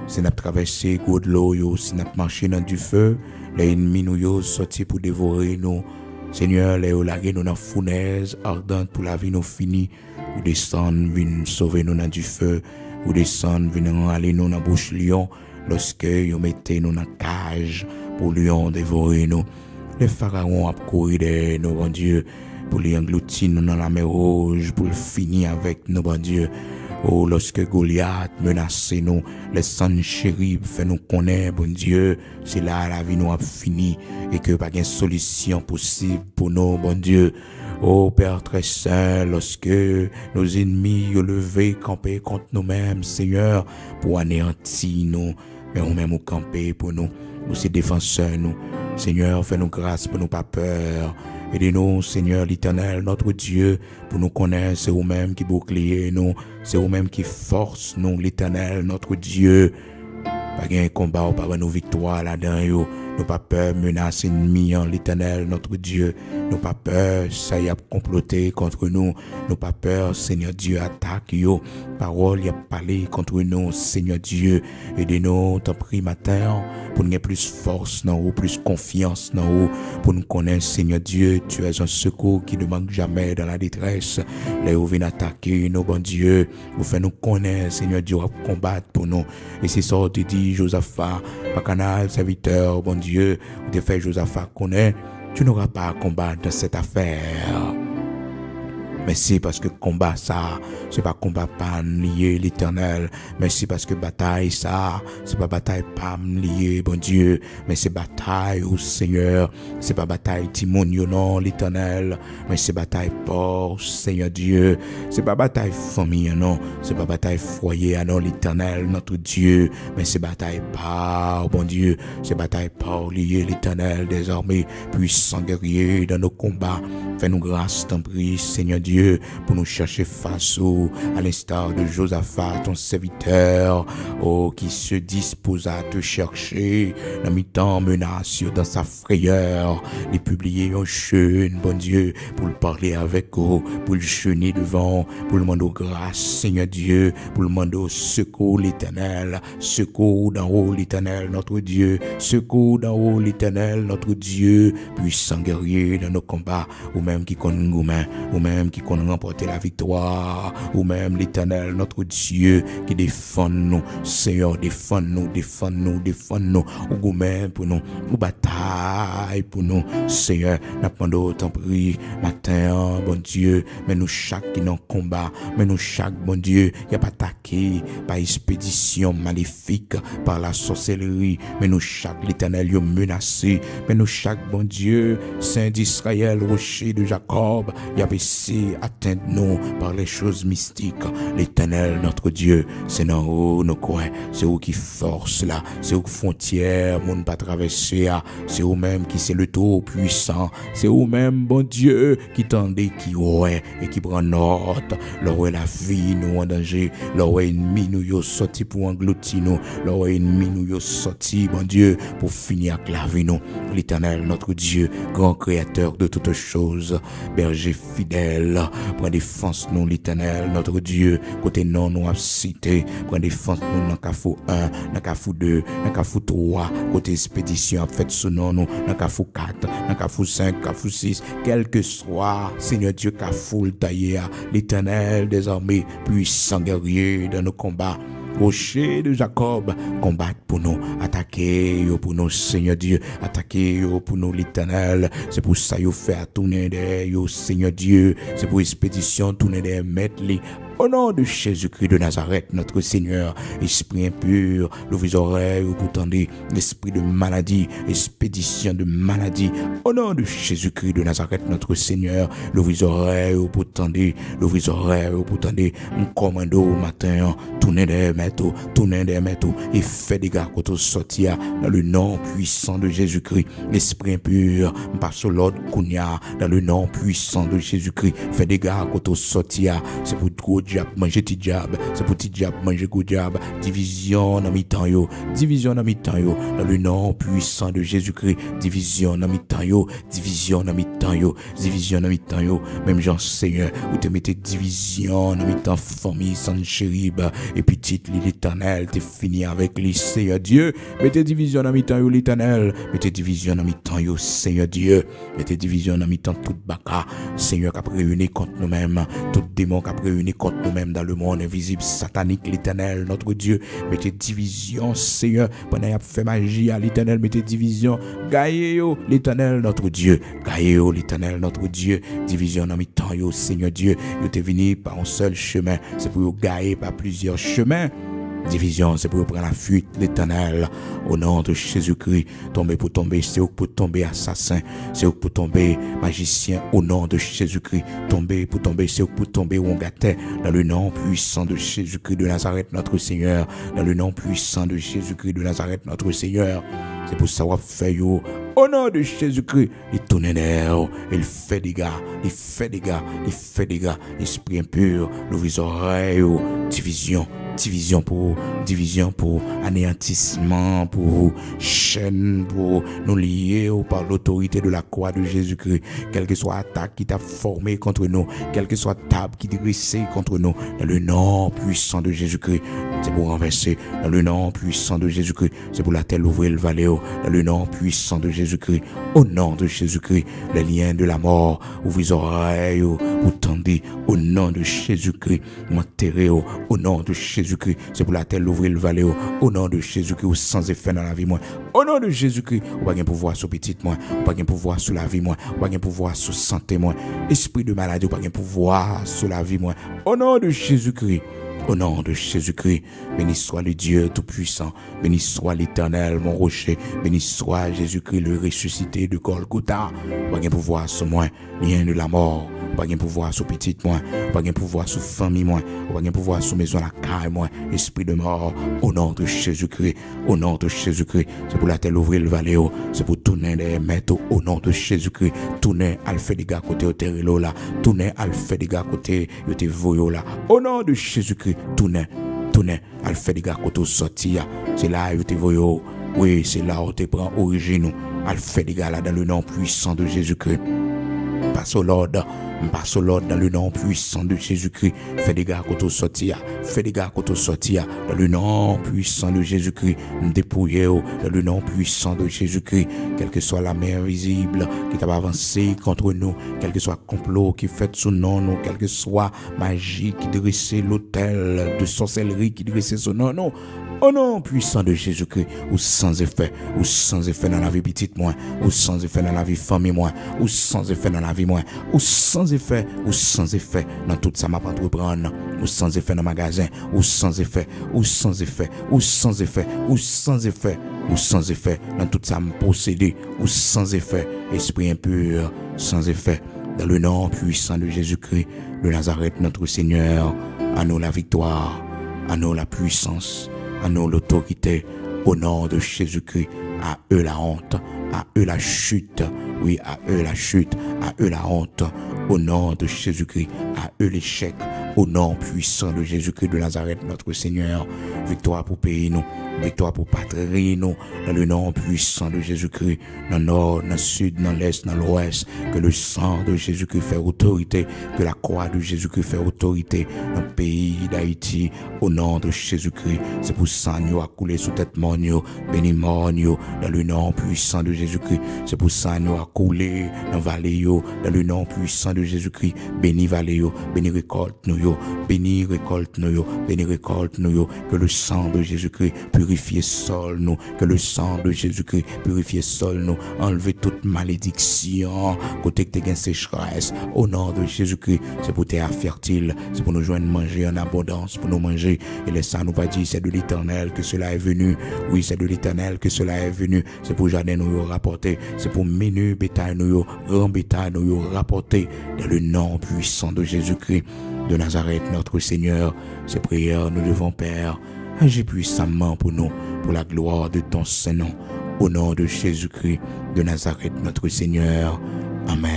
Si nous avons traversé de l'eau, si nous avons marché dans du feu, les ennemis nous sont sortis pour dévorer nous. Seigneur, les lagués nous dans la fournaise ardente pour la vie nous finie. Ou descendre, viens sauver nous dans du feu. Ou descendre, viens aller nous dans la bouche lion. Lorsque vous mettez nous dans la cage pour lion dévorer nous. Les pharaons ont couru de nous, bon Dieu, pour les engloutir nous dans la mer rouge, pour finir avec nous, bon Dieu. Oh, lorsque Goliath menace nous, les Sanchérib fait nous connaître, bon Dieu, c'est là la vie nous a fini et que pas de solution possible pour nous, bon Dieu. Oh, Père très saint, lorsque nos ennemis ont levé, campé contre nous-mêmes, Seigneur, pour anéantir nous, mais on même camper pour nous, nous c'est défenseurs nous. Seigneur, fais-nous grâce pour nous pas peur. Aidez-nous, Seigneur l'Éternel, notre Dieu, pour nous connaître, c'est vous-même qui bouclier nous, c'est vous-même qui force nous, l'Éternel, notre Dieu. Pas gain combat, pas nos victoires là-dedans, nous pas peur, menace ennemi en l'Éternel, notre Dieu. Nous pas peur, ça y a comploté contre nous. Nous pas peur, Seigneur Dieu, attaque yo. Parole y a parlé contre nous, Seigneur Dieu. Aidez-nous, t'en prie matin, pour nous plus force dans vous, plus confiance dans vous, pour nous connaître, Seigneur Dieu, tu es un secours qui ne manque jamais dans la détresse. Les vous venez attaquer nos bon Dieu, vous faites nous connaître, Seigneur Dieu, à combattre pour nous. Et c'est ça, tu dis, Josaphat, pas canal, serviteur, bon Dieu, vous te fait Josaphat connaître, tu n'auras pas à combattre dans cette affaire. Merci parce que combat ça, c'est pas combat pas lié l'Éternel. Merci parce que bataille ça, c'est pas bataille pas lié, bon Dieu. Mais c'est bataille au Seigneur. C'est pas bataille Timonio non l'Éternel. Mais c'est bataille pour Seigneur Dieu. C'est pas bataille famille non. C'est pas bataille foyer non l'Éternel notre Dieu. Mais c'est bataille par bon Dieu. C'est bataille par lié l'Éternel désormais puissant guerrier dans nos combats. Fais-nous grâce, t'en prie, Seigneur Dieu, pour nous chercher face à l'instar de Josaphat, ton serviteur, qui se dispose à te chercher, dans mi-temps menace dans sa frayeur, les publier en chaîne, bon Dieu, pour le parler avec eux, pour le jeûner devant, pour le demander grâce, Seigneur Dieu, pour le demander secours l'Éternel, secours d'en haut l'Éternel, notre Dieu, secours d'en haut l'Éternel, notre Dieu, puissant guerrier dans nos combats, ou même qui connaît nous, ou même qui connaît remporter la victoire, ou même l'Éternel, notre Dieu, qui défend nous, Seigneur, défend-nous, ou même pour nous, ou bataille pour nous, Seigneur, n'a pas d'autre prix, matin, bon Dieu, mais nous chaque qui dans combat, mais nous chaque, bon Dieu, y a pas attaqué par expédition maléfique, par la sorcellerie, mais nous chaque, l'Éternel, y menacé, mais nous chaque, bon Dieu, Saint d'Israël, rocher de Jacob, y a essayé atteindre nous par les choses mystiques. L'Éternel, notre Dieu, c'est dans haut nos coins, c'est où qui force là, c'est où frontière, monde pas traverser, c'est où même qui c'est le tout puissant, c'est où même, bon Dieu, qui tendait, qui ouais, et qui prend note, leur la vie nous en danger, leur ennemi nous y sorti pour engloutir nous, leur ennemi nous y sorti, bon Dieu, pour finir avec la vie nous. L'Éternel, notre Dieu, grand créateur de toutes choses, berger fidèle, prends défense nous, l'Éternel, notre Dieu, côté non nous a cité, prends défense nous dans Cafou 1, dans Cafou 2, dans Cafou 3, côté expédition, fait ce nom nous, dans Cafou 4, dans Cafou 5, Cafou 6, quel que soit, Seigneur Dieu, Cafou le taillé, l'Éternel des armées, puissant guerrier dans nos combats, rocher de Jacob, combattre pour nous, attaquer pour nous, Seigneur Dieu, attaquer pour nous, l'Éternel. C'est pour ça que fait tourner des Seigneur Dieu, c'est pour expédition tourner des mettre les Au nom de Jésus-Christ de Nazareth, notre Seigneur, esprit impur, l'ouvre les oreilles pour tendre l'esprit de maladie, expédition de maladie. Au nom de Jésus-Christ de Nazareth, notre Seigneur, l'ouvre les oreilles pour tendre, l'ouvre les oreilles pour tendre, mon commando au matin, tournez des métaux, et fait des gars quand on sortir dans le nom puissant de Jésus-Christ. L'esprit impur, passe l'ordre Kounia, dans le nom puissant de Jésus-Christ. Fait des gars quand on sortir, c'est pour gros diable manger petit diable, c'est pour petit diable manger gros diable. Division dans mi-temps yo, division dans mi-temps yo, dans le nom puissant de Jésus-Christ. Division dans mi-temps yo, division dans mi-temps yo, division dans mi-temps yo. Même Jean Seigneur, où te mettez division dans mi-temps famille, sans chérib, et petite l'éternel, t'es fini avec les Seigneur Dieu. Mettez division dans mi-temps yo l'éternel, mettez division dans mi-temps yo Seigneur Dieu, mettez division dans mi-temps tout baka, Seigneur qui a réuni contre nous-mêmes, tout démon qui a réuni contre nous-mêmes dans le monde invisible, satanique l'éternel, notre Dieu, mettez division Seigneur, pendant qu'il a fait magie à l'éternel, mettez division, gaillez-yo l'éternel, notre Dieu, gaillez-yo l'éternel, notre Dieu, division dans mi-temps yo Seigneur Dieu, vous êtes venu par un seul chemin, c'est pour vous gailler par plusieurs chemins. Division, c'est pour prendre la fuite, l'éternel, au nom de Jésus-Christ. Tomber pour tomber, c'est pour tomber assassin, c'est pour tomber magicien, au nom de Jésus-Christ. Tomber pour tomber, c'est pour tomber ongaté, dans le nom puissant de Jésus-Christ de Nazareth, notre Seigneur. Dans le nom puissant de Jésus-Christ de Nazareth, notre Seigneur. C'est pour savoir faire yo. Au nom de Jésus-Christ, il tourne d'air, il fait des gars, il fait des gars, il fait des gars, esprit impur, l'ouvre les oreilles, division pour anéantissement, pour chaîne, pour nous lier par l'autorité de la croix de Jésus-Christ. Quelle que soit l'attaque qui t'a formé contre nous, quelle que soit table qui dressée contre nous, dans le nom puissant de Jésus-Christ, c'est pour renverser, dans le nom puissant de Jésus-Christ, c'est pour la terre ouvrir le vallée, dans le nom puissant de Jésus-Christ, au nom de Jésus-Christ, les liens de la mort, ouvrez les oreilles, ou tendez, au nom de Jésus-Christ, m'enterrez, au nom de Jésus-Christ, c'est pour la terre ouvrir le vallée, au nom de Jésus-Christ, sans effet dans la vie, moi, au nom de Jésus-Christ, on va pas pouvoir sur petite moi, on va pas pouvoir sur la vie, moi, on va pas pouvoir sur santé, moi, esprit de maladie, on va pas pouvoir sur la vie, moi, au nom de Jésus-Christ. Au nom de Jésus-Christ, béni soit le Dieu Tout-Puissant, béni soit l'Éternel, mon rocher, béni soit Jésus-Christ, le ressuscité de Golgotha. Pas de pouvoir sur moi, lien de la mort, pas de pouvoir sur petite moi, pas de pouvoir sur famille moi, pas de pouvoir sur maison la caille moi, esprit de mort, au nom de Jésus-Christ, au nom de Jésus-Christ, c'est pour la terre ouvrir le vallée, c'est pour tourner les métaux, au nom de Jésus-Christ, tourner à le fait des gars côté au terreau là, tourner à le fait des gars côté yo te voyo là, au nom de Jésus-Christ, tourner, à le fait des gars côté sortir, c'est là yo te voyo, oui, c'est là où te prend origine, à le fait des gars là dans le nom puissant de Jésus-Christ. Passe au Lord dans le nom puissant de Jésus-Christ. Fais des gars quand on sortir, dans le nom puissant de Jésus-Christ. Dépouillez dans le nom puissant de Jésus-Christ. Quelle que soit la main invisible qui t'a avancé contre nous, quel que soit le complot qui fait sous nous, quelle que soit magie qui dressait l'autel de sorcellerie qui dressait sous nous. Au nom puissant de Jésus-Christ, ou sans effet dans la vie petite moi, ou sans effet dans la vie famille moi, ou sans effet dans la vie moi, ou sans effet dans tout ça m'a pas entreprendre, ou sans effet dans le magasin, ou sans effet dans tout ça me posséder, ou sans effet, esprit impur, sans effet, dans le nom puissant de Jésus-Christ de Nazareth, notre Seigneur, à nous la victoire, à nous la puissance, à nous l'autorité, au nom de Jésus-Christ, à eux la honte, à eux la chute, oui, à eux la chute, à eux la honte, au nom de Jésus-Christ, à eux l'échec, au nom puissant de Jésus-Christ de Nazareth, notre Seigneur, victoire pour pays nous, victoire pour patrie nous, dans le nom puissant de Jésus-Christ, dans le nord, dans le sud, dans l'est, dans l'ouest, que le sang de Jésus-Christ fait autorité, que la croix de Jésus-Christ fait autorité dans le pays d'Haïti, au nom de Jésus-Christ. C'est pour ça nous a coulé sous tête monio, béni monio, dans le nom puissant de Jésus-Christ. C'est pour ça nous a coulé dans vallée, dans le nom puissant de Jésus-Christ, béni vallée, béni récolte nous, yo, bénis récolte nous yo, bénis récolte nous yo, que le sang de Jésus-Christ purifie sol nous, que le sang de Jésus-Christ purifie sol nous, enlever toute malédiction, côté que tu as sécheresse, au nom de Jésus-Christ, c'est pour terre fertile, c'est pour nous joindre manger en abondance, pour nous manger, et les saints nous va dire, c'est de l'Éternel que cela est venu, oui, c'est de l'Éternel que cela est venu, c'est pour jardin nous rapporter, c'est pour menu bétail nous, grand bétail nous rapporter, dans le nom puissant de Jésus-Christ de Nazareth, notre Seigneur. Ces prières, nous devons, Père, agir puissamment pour nous, pour la gloire de ton Saint-Nom, au nom de Jésus-Christ de Nazareth, notre Seigneur. Amen.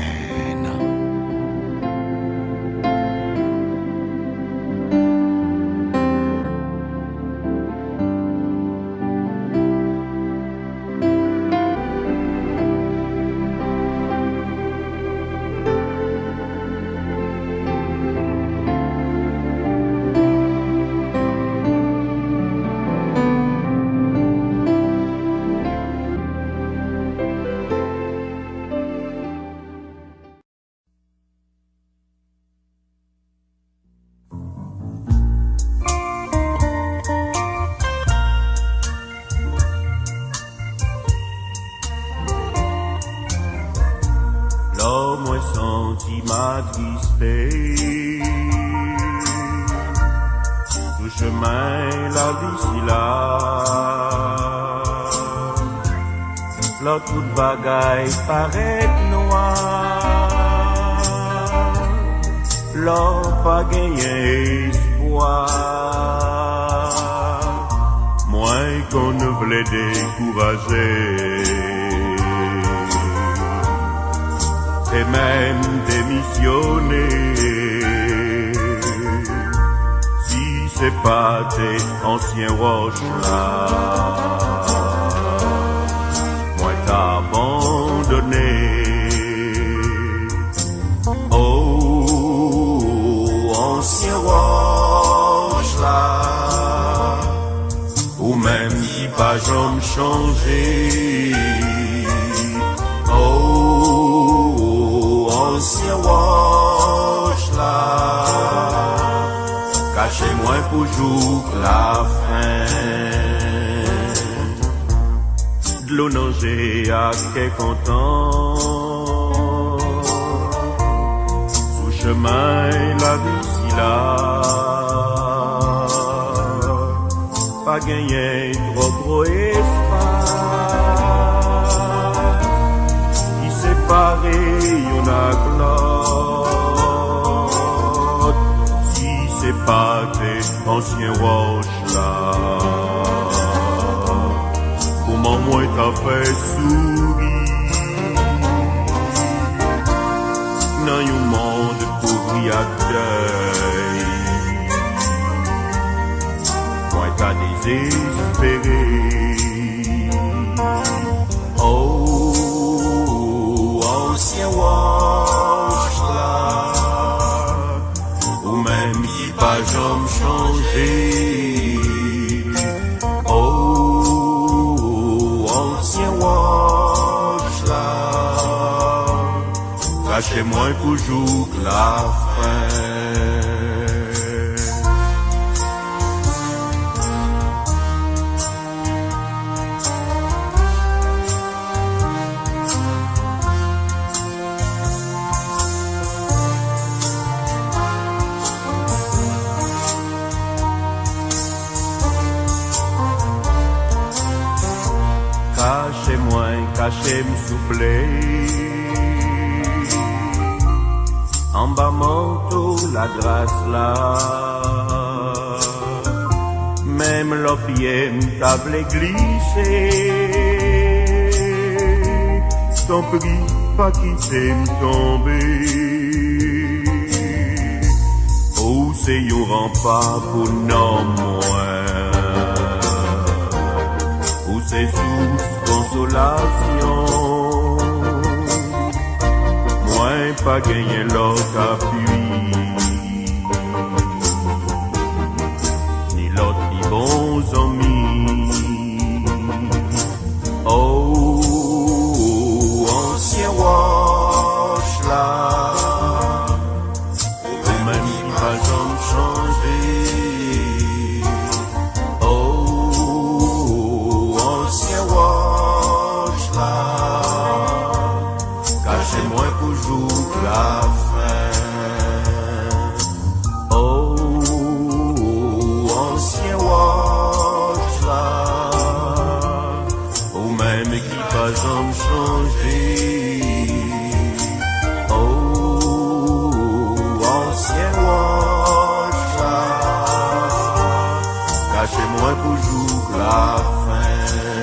L'homme est senti m'attrister. Tout chemin, la vie si là. Là, toute bagaille paraît noire. Là, pas gagné espoir. Moins qu'on ne voulait décourager. Et même démissionner. Si c'est pas tes anciens roches là, moi t'abandonné. Oh, anciens roches là, ou même si pas jamais changé. Ancien roche là, cachez-moi pour jour la fin. De l'eau nager à qu'est content. Sous chemin la vie si là, pas gagné trop gros espace. Qui séparé y'en a clotte. Si c'est pas tes anciens roches là, comment moi t'as fait sourire dans un monde pourri à deuil. Moi t'as désespéré. Ancien roche là, ou même qui pas jamais changé. Oh, ancien roche là, cachez-moi pour jour la fin. Cachez-moi, cachez-moi souffler. En bas manteau, la grâce là. Même l'opier m'table glissé. T'en prie, pas quitter m'tomber. Oh, c'est un rempart pour non moins. Où c'est source consolation. Moins pas gagner l'autre appui. Ni l'autre ni bons amis. Oh, ancien roche là. Ou même qui pas jamais toujours la fin.